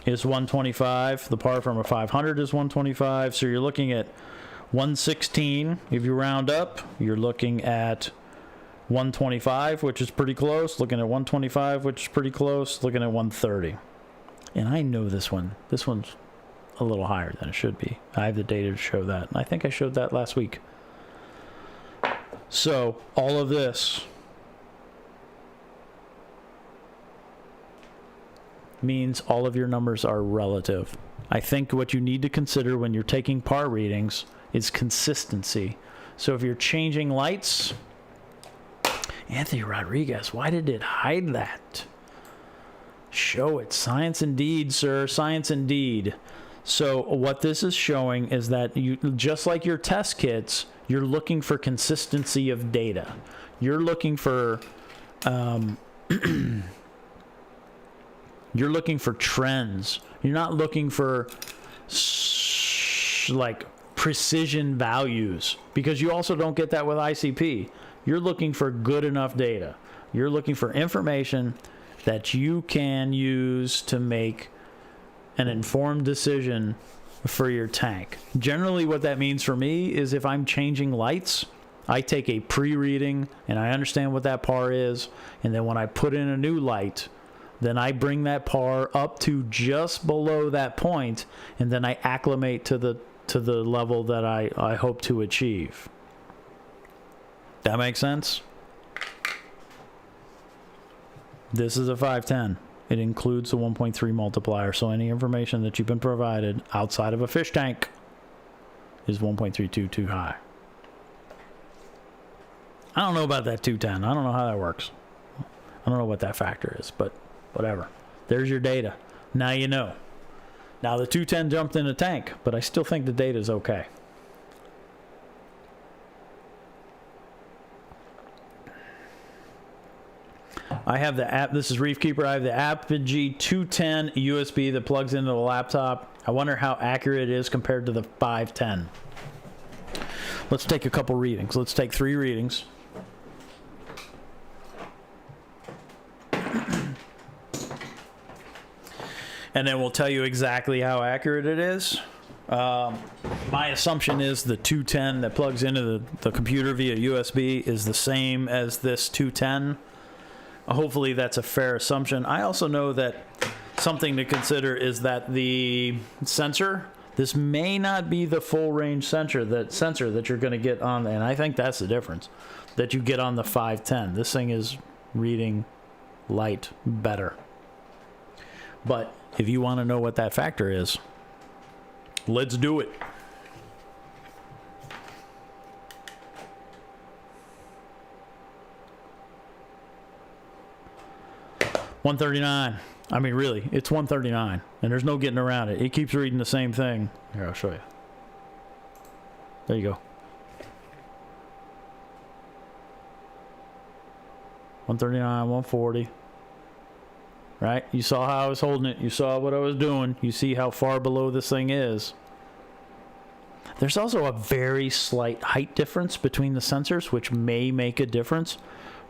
is 125. The par from a 500 is 125. So you're looking at 116. If you round up, you're looking at 125, which is pretty close. Looking at 125, which is pretty close. Looking at 130. And I know this one. This one's a little higher than it should be. I have the data to show that. And I think I showed that last week. So all of this means all of your numbers are relative. I think what you need to consider when you're taking par readings is consistency. So if you're changing lights, Anthony Rodriguez, why did it hide that? Show it. Science indeed, sir. Science indeed. So what this is showing is that you, just like your test kits, you're looking for consistency of data. You're looking for you're looking for trends. You're not looking for like precision values, because you also don't get that with ICP. You're looking for good enough data. You're looking for information that you can use to make an informed decision for your tank. Generally what that means for me is if I'm changing lights, I take a pre-reading and I understand what that par is, and then when I put in a new light, then I bring that par up to just below that point, and then I acclimate to the level that I hope to achieve. That makes sense? This is a 510. It includes the 1.3 multiplier, so any information that you've been provided outside of a fish tank is 1.32 too high. I don't know about that 210. I don't know how that works. I don't know what that factor is, but whatever. There's your data. Now you know. Now the 210 jumped in a tank, but I still think the data is okay. I have the app. This is Reef Keeper. I have the Apogee MQ-210 USB that plugs into the laptop. I wonder how accurate it is compared to the 510. Let's take a couple readings. Let's take 3 readings. And then we'll tell you exactly how accurate it is. My assumption is the 210 that plugs into the computer via USB is the same as this 210. Hopefully that's a fair assumption. I also know that something to consider is that the sensor, this may not be the full range sensor that you're going to get on, and I think that's the difference, that you get on the 510. This thing is reading light better. But if you want to know what that factor is, let's do it. $139. I mean, really, it's $139, and there's no getting around it. It keeps reading the same thing. Here, I'll show you. There you go. 139, 140. Right? You saw how I was holding it. You saw what I was doing. You see how far below this thing is. There's also a very slight height difference between the sensors, which may make a difference,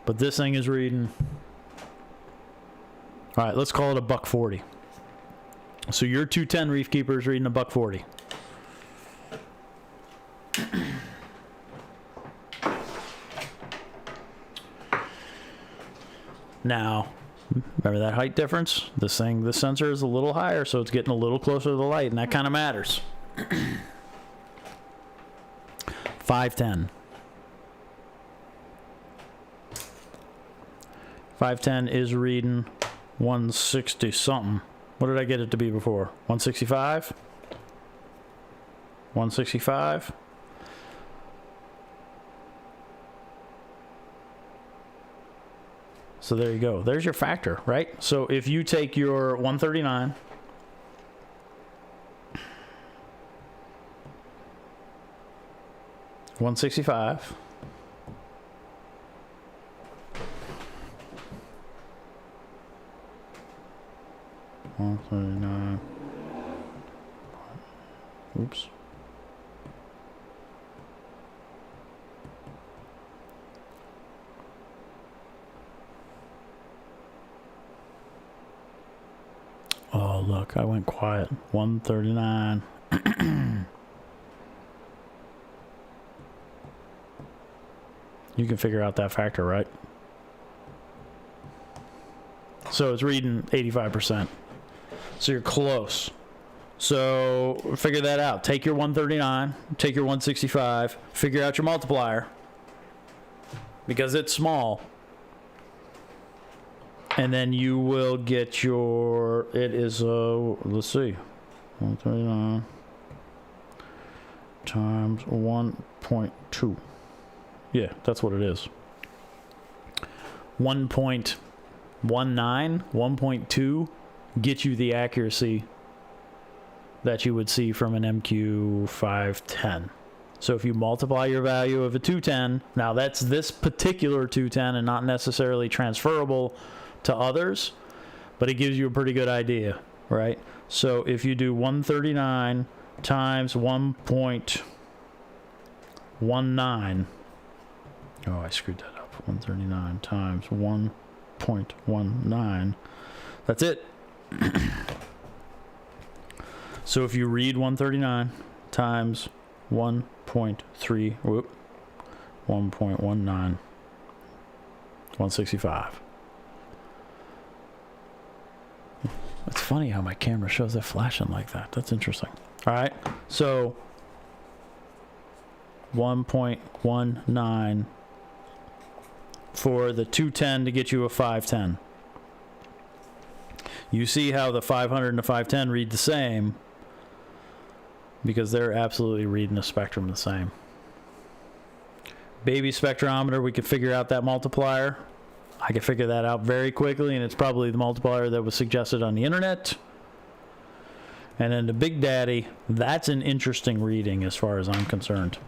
but this thing is reading. All right, let's call it a $140. So your 210 Reef Keeper is reading a $140. Now, remember that height difference? This sensor is a little higher, so it's getting a little closer to the light, and that kind of matters. 510. 510 is reading 160 something. What did I get it to be before? 165? 165? So there you go. There's your factor, right? So if you take your 139, $165, 139. Oops. Oh, look, I went quiet. 139. You can figure out that factor, right? So it's reading 85%. So you're close. So figure that out. Take your 139, take your 165, figure out your multiplier. Because it's small. And then you will get your, it is, let's see, 139 times 1.2. Yeah, that's what it is. 1.19, 1.2 get you the accuracy that you would see from an MQ-510. So if you multiply your value of a 210, now that's this particular 210 and not necessarily transferable to others, but it gives you a pretty good idea, right? So if you do 139 times 1.19, oh, I screwed that up. 139 times 1.19, that's it. So if you read 139 times 1.3, 1.19, 165. It's funny how my camera shows it flashing like that. That's interesting. All right, so 1.19 for the 210 to get you a 510. You see how the 500 and the 510 read the same because they're absolutely reading the spectrum the same. Baby spectrometer, we could figure out that multiplier. I can figure that out very quickly, and it's probably the multiplier that was suggested on the internet. And then the Big Daddy, that's an interesting reading as far as I'm concerned.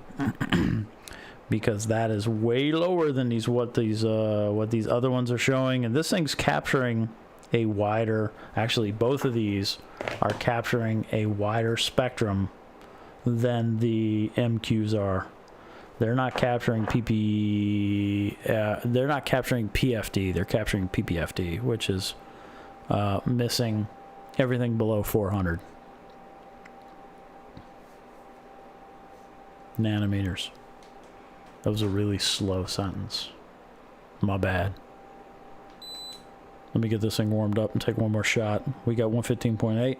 Because that is way lower than what these other ones are showing, and this thing's capturing a wider, actually both of these are capturing a wider spectrum than the MQs are. They're not capturing they're not capturing PFD, they're capturing PPFD, which is missing everything below 400 nanometers. That was a really slow sentence. My bad. Let me get this thing warmed up and take one more shot. We got 115.8.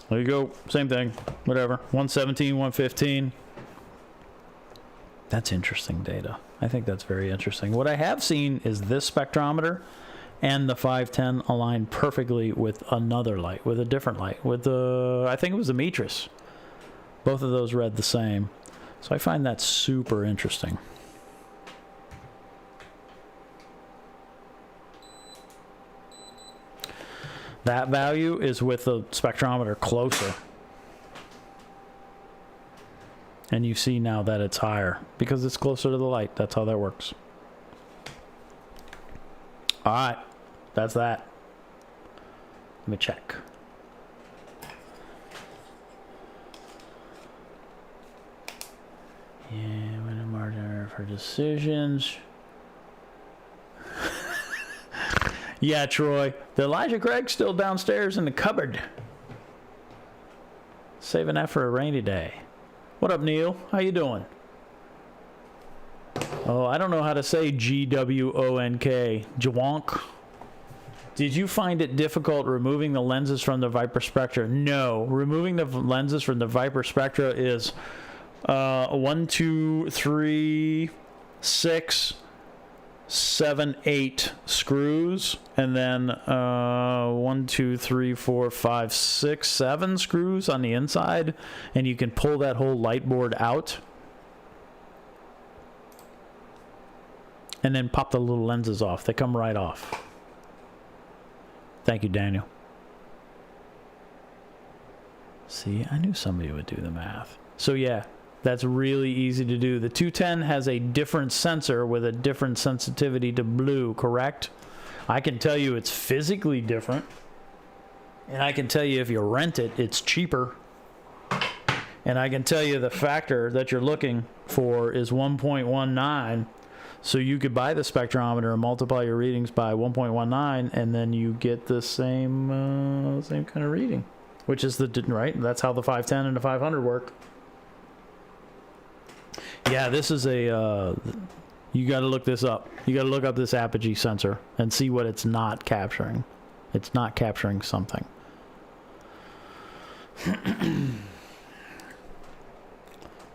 There you go. Same thing. Whatever. 117, 115. That's interesting data. I think that's very interesting. What I have seen is this spectrometer and the 510 align perfectly with another light, with a different light, with the, I think it was the Metris. Both of those read the same. So I find that super interesting. That value is with the spectrometer closer. And you see now that it's higher because it's closer to the light. That's how that works. All right, that's that. Let me check. Yeah, when a margin for decisions. Yeah, Troy. The Elijah Greg's still downstairs in the cupboard. Saving that for a rainy day. What up, Neil? How you doing? Oh, I don't know how to say G-W-O-N-K. Jawonk. Did you find it difficult removing the lenses from the Viper Spectra? No. Removing the lenses from the Viper Spectra is 1, 2, 3, 6, 7, 8 screws, and then 1, 2, 3, 4, 5, 6, 7 screws on the inside, and you can pull that whole light board out and then pop the little lenses off. They come right off. Thank you, Daniel. See, I knew somebody would do the math. So yeah, that's really easy to do. The 210 has a different sensor with a different sensitivity to blue, correct? I can tell you it's physically different. And I can tell you if you rent it, it's cheaper. And I can tell you the factor that you're looking for is 1.19. So you could buy the spectrometer and multiply your readings by 1.19, and then you get the same kind of reading, which is the right. That's how the 510 and the 500 work. Yeah, this is a. You got to look this up. You got to look up this Apogee sensor and see what it's not capturing. It's not capturing something.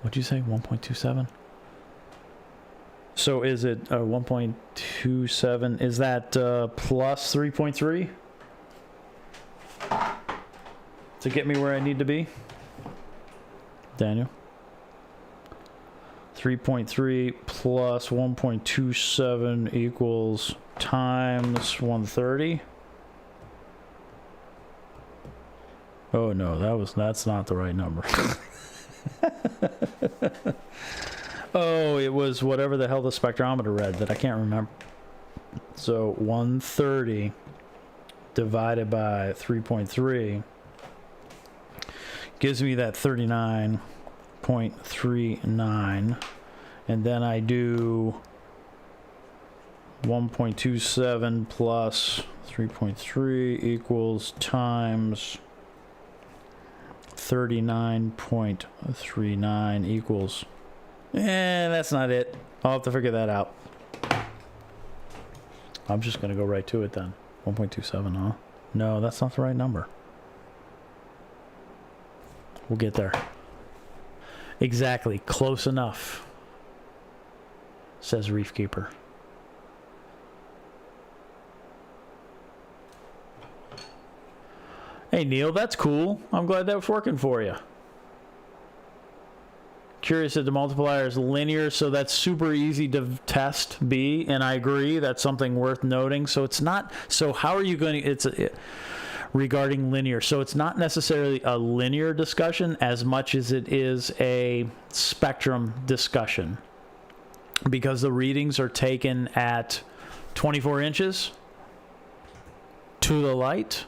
What'd you say? 1.27? So is it 1.27? Is that plus 3.3? To get me where I need to be? Daniel? 3.3 plus 1.27 equals times 130. Oh no, that's not the right number. Oh, it was whatever the hell the spectrometer read that I can't remember. So 130 divided by 3.3 gives me that 39.39, and then I do 1.27 plus 3.3 equals times 39.39 equals. That's not it. I'll have to figure that out. I'm just going to go right to it then. 1.27, huh? No, that's not the right number. We'll get there. Exactly. Close enough, says Reef Keeper. Hey, Neil, that's cool. I'm glad that was working for you. Curious that the multiplier is linear, so that's super easy to test, B, and I agree, that's something worth noting. So it's not, so how are you going to, regarding linear, so it's not necessarily a linear discussion as much as it is a spectrum discussion, because the readings are taken at 24 inches to the light.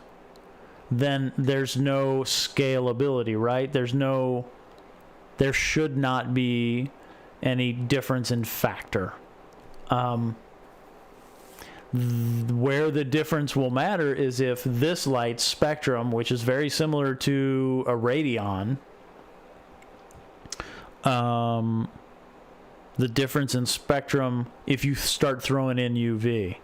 Then there's no scalability, right? There should not be any difference in factor. Where the difference will matter is if this light spectrum, which is very similar to a radion, the difference in spectrum, if you start throwing in UV,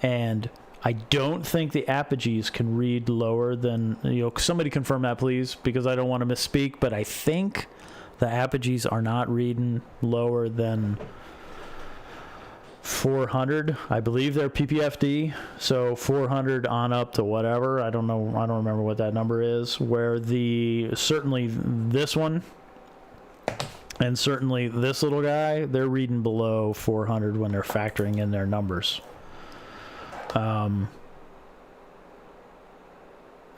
and I don't think the Apogees can read lower than, somebody confirm that please, because I don't want to misspeak, but I think the Apogees are not reading lower than 400. I believe they're PPFD, so 400 on up to whatever. I don't know. I don't remember what that number is. Where certainly this one and certainly this little guy, they're reading below 400 when they're factoring in their numbers.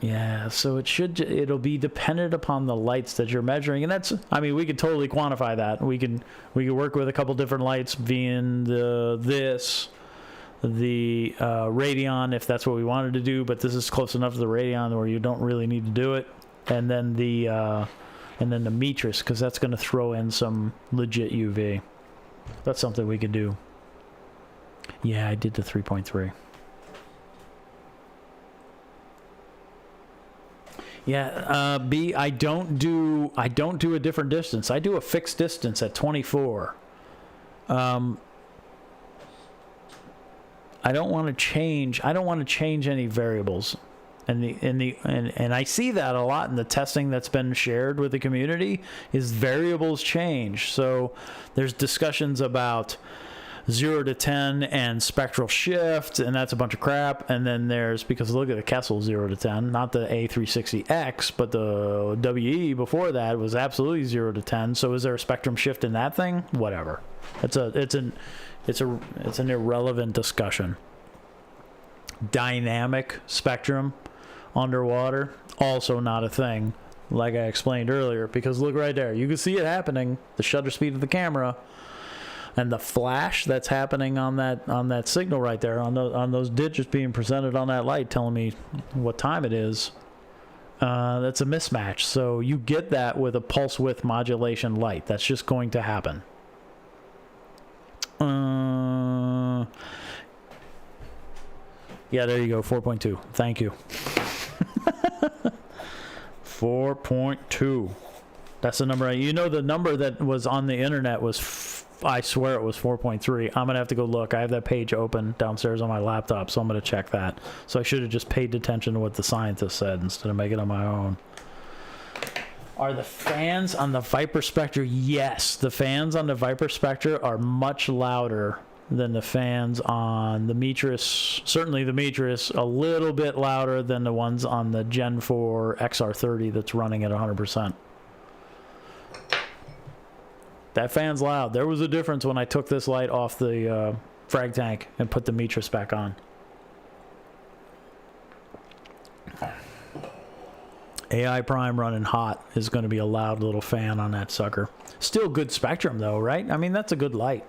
Yeah, so it'll be dependent upon the lights that you're measuring, and that's, I mean, we could totally quantify that. We could work with a couple different lights, being the Radion, if that's what we wanted to do, but this is close enough to the Radion where you don't really need to do it, and then the Metris, because that's going to throw in some legit UV. That's something we could do. Yeah, I did the 3.3. Yeah, B, I don't do a different distance. I do a fixed distance at 24. I don't want to change any variables. And I see that a lot in the testing that's been shared with the community, is variables change. So there's discussions about 0 to 10 and spectral shift, and that's a bunch of crap. And then there's, because look at the Kessel 0 to 10, not the A360X, but the WE before that was absolutely 0 to 10. So is there a spectrum shift in that thing? Whatever. It's an irrelevant discussion. Dynamic spectrum underwater, also not a thing. like I explained earlier, because look right there. You can see it happening, the shutter speed of the camera, and the flash that's happening on that signal right there, on those digits being presented on that light telling me what time it is. That's a mismatch. So you get that with a pulse width modulation light. That's just going to happen. Yeah, there you go, 4.2. Thank you. 4.2. That's the number. You know, the number that was on the internet was, I swear it was 4.3. I'm going to have to go look. I have that page open downstairs on my laptop, so I'm going to check that. So I should have just paid attention to what the scientist said instead of making it on my own. Are the fans on the Viper Spectra? Yes, the fans on the Viper Spectra are much louder than the fans on the Metris. Certainly the Metris, a little bit louder than the ones on the Gen 4 XR30 that's running at 100%. That fan's loud. There was a difference when I took this light off the frag tank and put the Metris back on. AI Prime running hot is going to be a loud little fan on that sucker. Still good spectrum though, right? I mean, that's a good light.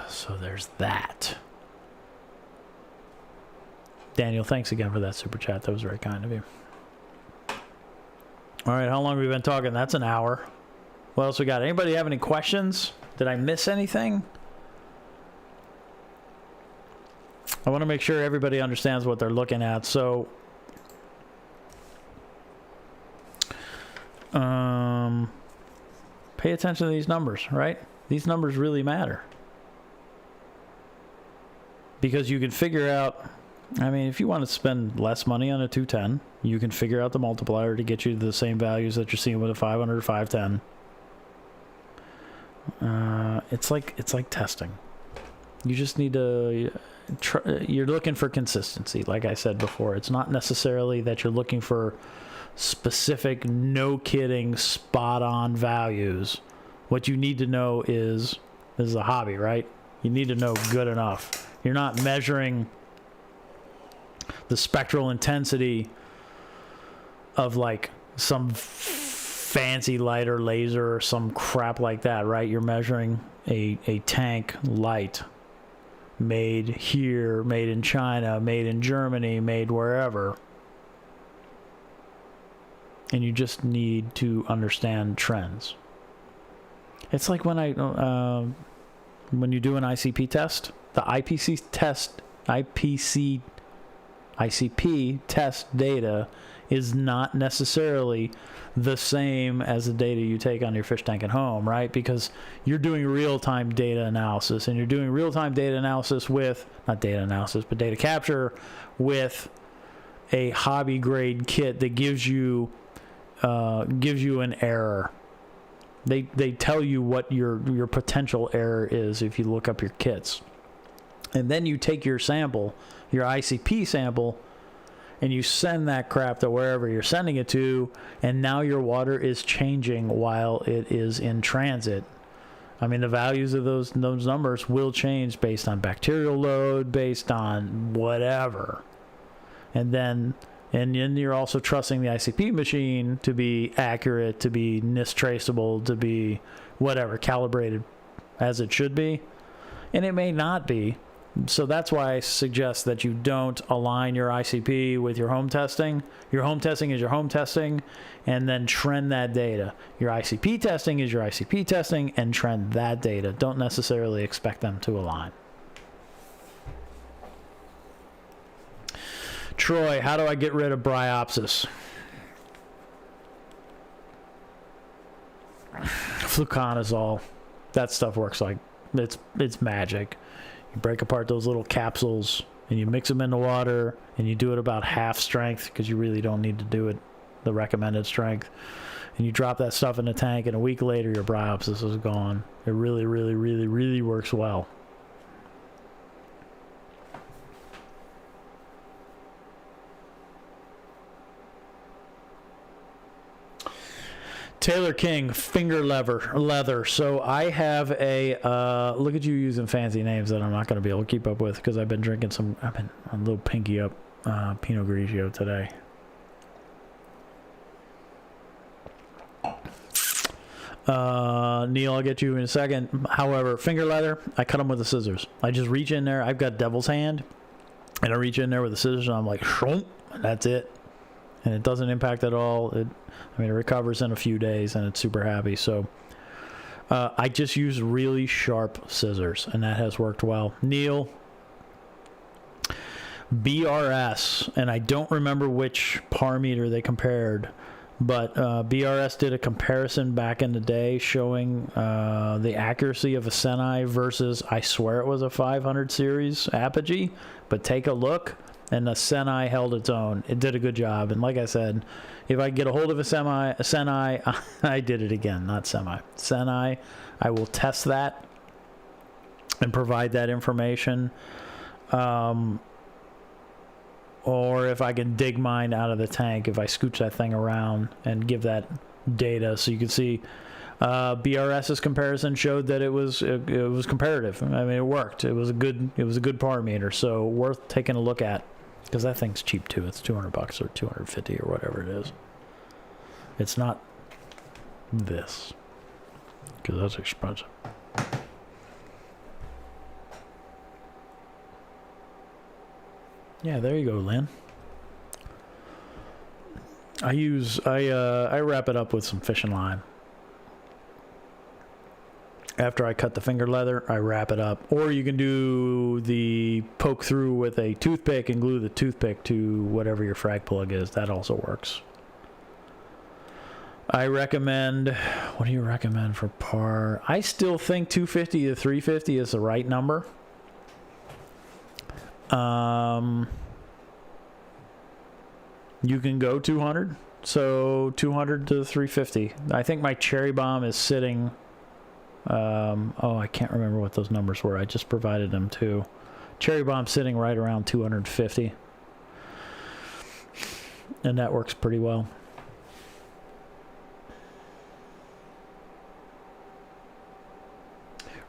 So there's that. Daniel, thanks again for that super chat. That was very kind of you. All right, how long have we been talking? That's an hour. What else we got? Anybody have any questions? Did I miss anything? I want to make sure everybody understands what they're looking at. So, pay attention to these numbers, right? These numbers really matter. Because you can figure out, I mean, if you want to spend less money on a 210, you can figure out the multiplier to get you to the same values that you're seeing with a 500 or 510. It's like testing. You just need to, you're looking for consistency, like I said before. It's not necessarily that you're looking for specific, no kidding, spot on values. What you need to know is, this is a hobby, right? You need to know good enough. You're not measuring the spectral intensity of like some fancy light or laser or some crap like that, right? You're measuring a tank light made here, made in China, made in Germany, made wherever. And you just need to understand trends. It's like when when you do an ICP test, the ICP test data is not necessarily the same as the data you take on your fish tank at home, right? Because you're doing real-time data analysis, and you're doing real-time data analysis with, not data analysis, but data capture with a hobby grade kit that gives you an error. They tell you what your potential error is if you look up your kits. And then you take your sample, your ICP sample, and you send that crap to wherever you're sending it to, and now your water is changing while it is in transit. I mean, the values of those numbers will change based on bacterial load, based on whatever. And then you're also trusting the ICP machine to be accurate, to be NIST traceable, to be whatever, calibrated as it should be. And it may not be. So that's why I suggest that you don't align your ICP with your home testing. Your home testing is your home testing, and then trend that data. Your ICP testing is your ICP testing, and trend that data. Don't necessarily expect them to align. Troy, how do I get rid of Bryopsis? Fluconazole. That stuff works like, it's magic. You break apart those little capsules and you mix them in the water, and you do it about half strength because you really don't need to do it the recommended strength. And you drop that stuff in the tank, and a week later your Bryopsis is gone. It really, really, really, really works well. Taylor King, finger leather. So I have a, look at you using fancy names that I'm not going to be able to keep up with because I've been drinking I'm a little pinky up. Pinot Grigio today. Neil, I'll get you in a second. However, finger leather, I cut them with the scissors. I just reach in there. I've got devil's hand, and I reach in there with the scissors, and I'm like, shroom, and that's it. And it doesn't impact at all. It recovers in a few days, and it's super happy. So I just use really sharp scissors, and that has worked well. Neil, BRS, and I don't remember which par meter they compared, but BRS did a comparison back in the day showing the accuracy of a Senai versus, I swear it was a 500 series Apogee, but take a look, and the Senai held its own. It did a good job, and like I said, if I get a hold of a Senai, I did it again, not semi. Senai, I will test that and provide that information. Or if I can dig mine out of the tank, if I scooch that thing around and give that data, so you can see BRS's comparison showed that it was comparative. I mean, it worked. It was a good par meter, so worth taking a look at, because that thing's cheap too. It's $200 or $250 or whatever it is. It's not this, because that's expensive. Yeah, there you go, Lynn. I wrap it up with some fishing line. After I cut the finger leather, I wrap it up. Or you can do the poke through with a toothpick and glue the toothpick to whatever your frag plug is. That also works. I recommend, what do you recommend for par? I still think 250 to 350 is the right number. You can go 200, so 200 to 350. I think my cherry bomb is sitting, I can't remember what those numbers were. I just provided them too. Cherry bomb sitting right around 250, and that works pretty well.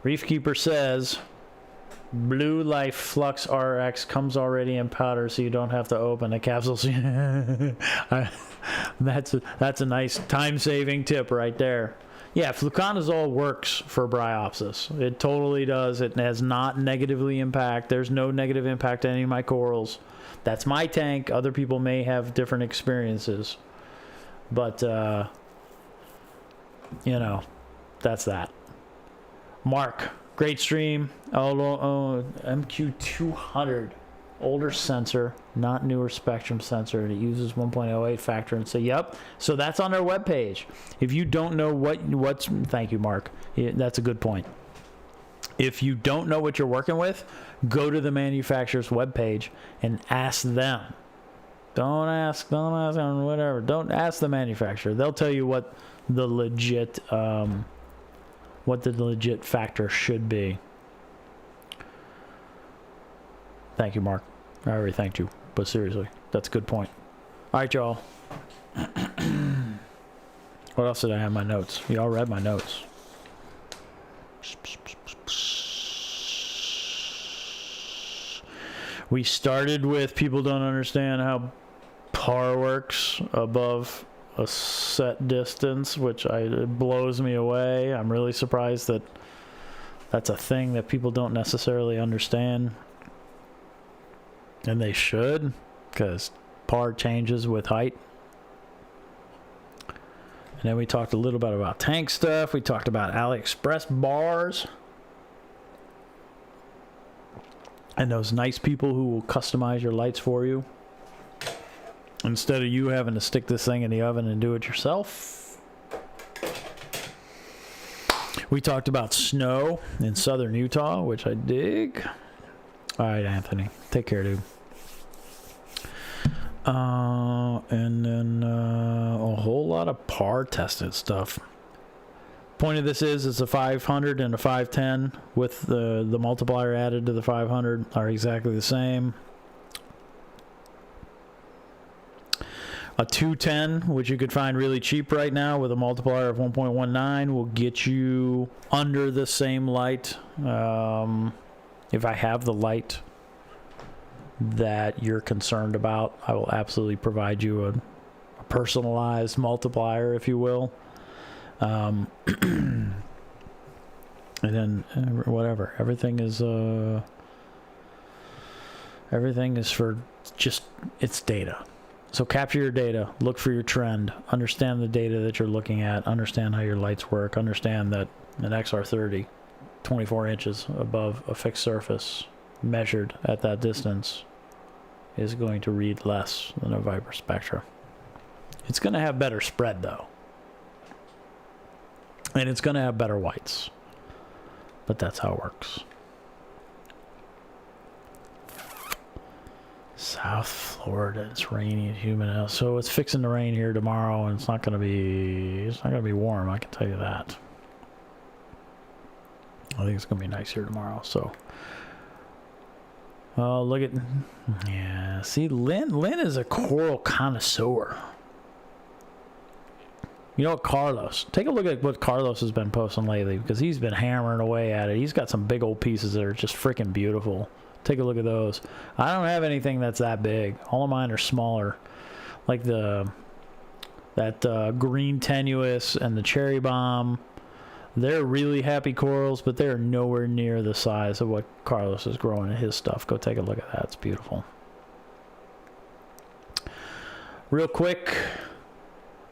Reef Keeper says, Blue Life Flux RX comes already in powder, so you don't have to open the capsules. That's a nice time-saving tip right there. Yeah, fluconazole works for Bryopsis. It totally does. It has not negatively impact. There's no negative impact to any of my corals. That's my tank. Other people may have different experiences. But, that's that. Marc, great stream. MQ-210, older sensor, not newer Spectrum sensor. It uses 1.08 factor. And so, yep. So that's on their webpage. If you don't know what's, thank you, Marc. Yeah, that's a good point. If you don't know what you're working with, go to the manufacturer's webpage and ask them. Don't ask them, whatever. Don't ask the manufacturer. They'll tell you what the legit factor should be. Thank you, Marc. I already thanked you, but seriously, that's a good point. All right, y'all. What else did I have in my notes? Y'all read my notes. We started with people don't understand how par works above a set distance, which it blows me away. I'm really surprised that that's a thing that people don't necessarily understand, and they should, because par changes with height. And then we talked a little bit about tank stuff. We talked about AliExpress bars and those nice people who will customize your lights for you, instead of you having to stick this thing in the oven and do it yourself. We talked about snow in southern Utah, which I dig. All right, Anthony. Take care, dude. And then a whole lot of par tested stuff. Point of this is it's a 500 and a 510 with the multiplier added to the 500 are exactly the same. A 210, which you could find really cheap right now with a multiplier of 1.19, will get you under the same light. If I have the light that you're concerned about, I will absolutely provide you a personalized multiplier, if you will. And then whatever, everything is for just, it's data. So capture your data, look for your trend, understand the data that you're looking at, understand how your lights work, understand that an XR30 24 inches above a fixed surface measured at that distance is going to read less than a Viper Spectra. It's going to have better spread though, and it's going to have better whites, but that's how it works. South Florida, it's rainy and humid out, so it's fixing to rain here tomorrow, and it's not going to be warm, I can tell you that. I think it's going to be nice here tomorrow, so. Oh, look at, yeah, see, Lynn is a coral connoisseur. You know what, Carlos, take a look at what Carlos has been posting lately, because he's been hammering away at it. He's got some big old pieces that are just freaking beautiful. Take a look at those. I don't have anything that's that big. All of mine are smaller, like that green tenuous and the cherry bomb. They're really happy corals, but they're nowhere near the size of what Carlos is growing in his stuff. Go take a look at that. It's beautiful. Real quick,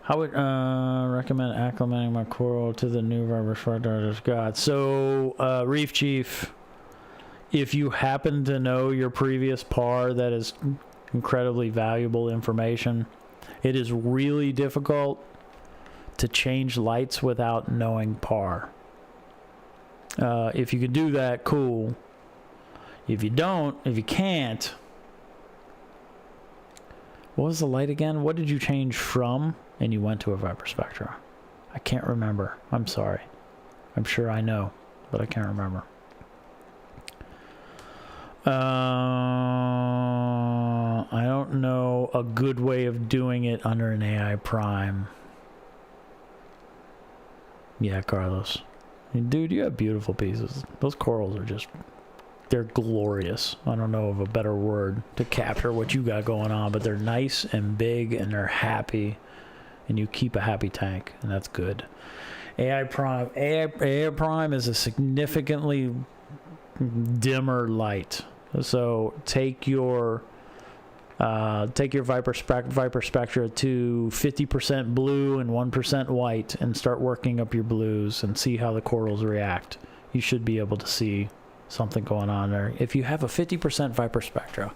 I would recommend acclimating my coral to the new Viper Spectra got. So, Reef Chief, if you happen to know your previous par, that is incredibly valuable information. It is really difficult to change lights without knowing par. If you can do that, cool. If you can't, what was the light again? What did you change from? And you went to a Viper Spectra. I can't remember. I'm sorry. I'm sure I know, but I can't remember. I don't know a good way of doing it under an AI prime. Yeah, Carlos. Dude, you have beautiful pieces. Those corals are just, they're glorious. I don't know of a better word to capture what you got going on, but they're nice and big and they're happy, and you keep a happy tank, and that's good. AI prime. AI prime is a significantly dimmer light. So take your Viper Spectra to 50% blue and 1% white and start working up your blues and see how the corals react. You should be able to see something going on there. If you have a 50% Viper Spectra,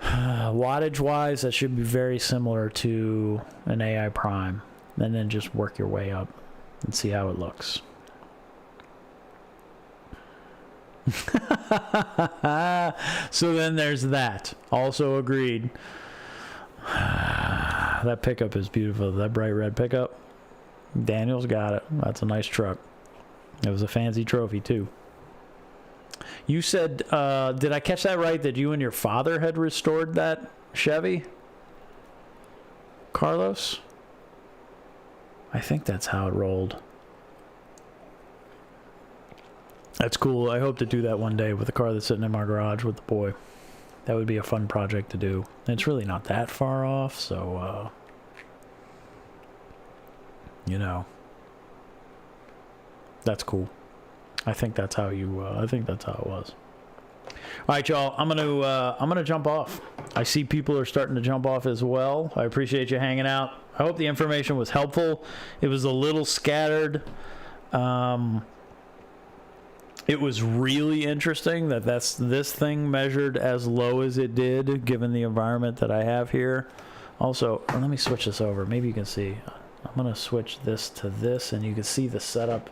wattage wise, that should be very similar to an AI prime, and then just work your way up and see how it looks. So then there's that. Also agreed. That pickup is beautiful. That bright red pickup. Daniel's got it. That's a nice truck. It was a fancy trophy too. You said, did I catch that right, that you and your father had restored that Chevy? Carlos? I think that's how it rolled. That's cool. I hope to do that one day with the car that's sitting in my garage with the boy. That would be a fun project to do. And it's really not that far off, so, you know. That's cool. I think that's how you, I think that's how it was. All right, y'all. I'm gonna jump off. I see people are starting to jump off as well. I appreciate you hanging out. I hope the information was helpful. It was a little scattered. It was really interesting that this thing measured as low as it did, given the environment that I have here. Also, let me switch this over. Maybe you can see. I'm going to switch this to this, and you can see the setup.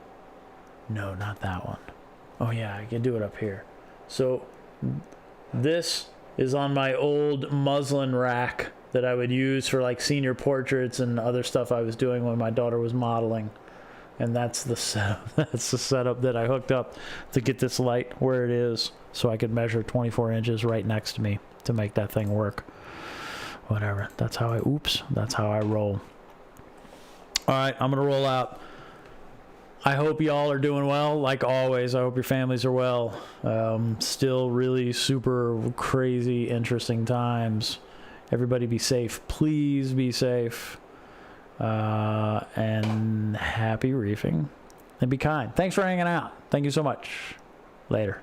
No, not that one. Oh, yeah, I can do it up here. So this is on my old muslin rack that I would use for like senior portraits and other stuff I was doing when my daughter was modeling. And that's the setup. That's the setup that I hooked up to get this light where it is, so I could measure 24 inches right next to me to make that thing work. Whatever. That's how that's how I roll. All right, I'm gonna roll out. I hope y'all are doing well. Like always, I hope your families are well. Still really super crazy, interesting times. Everybody be safe. Please be safe. And happy reefing. And be kind. Thanks for hanging out. Thank you so much. Later.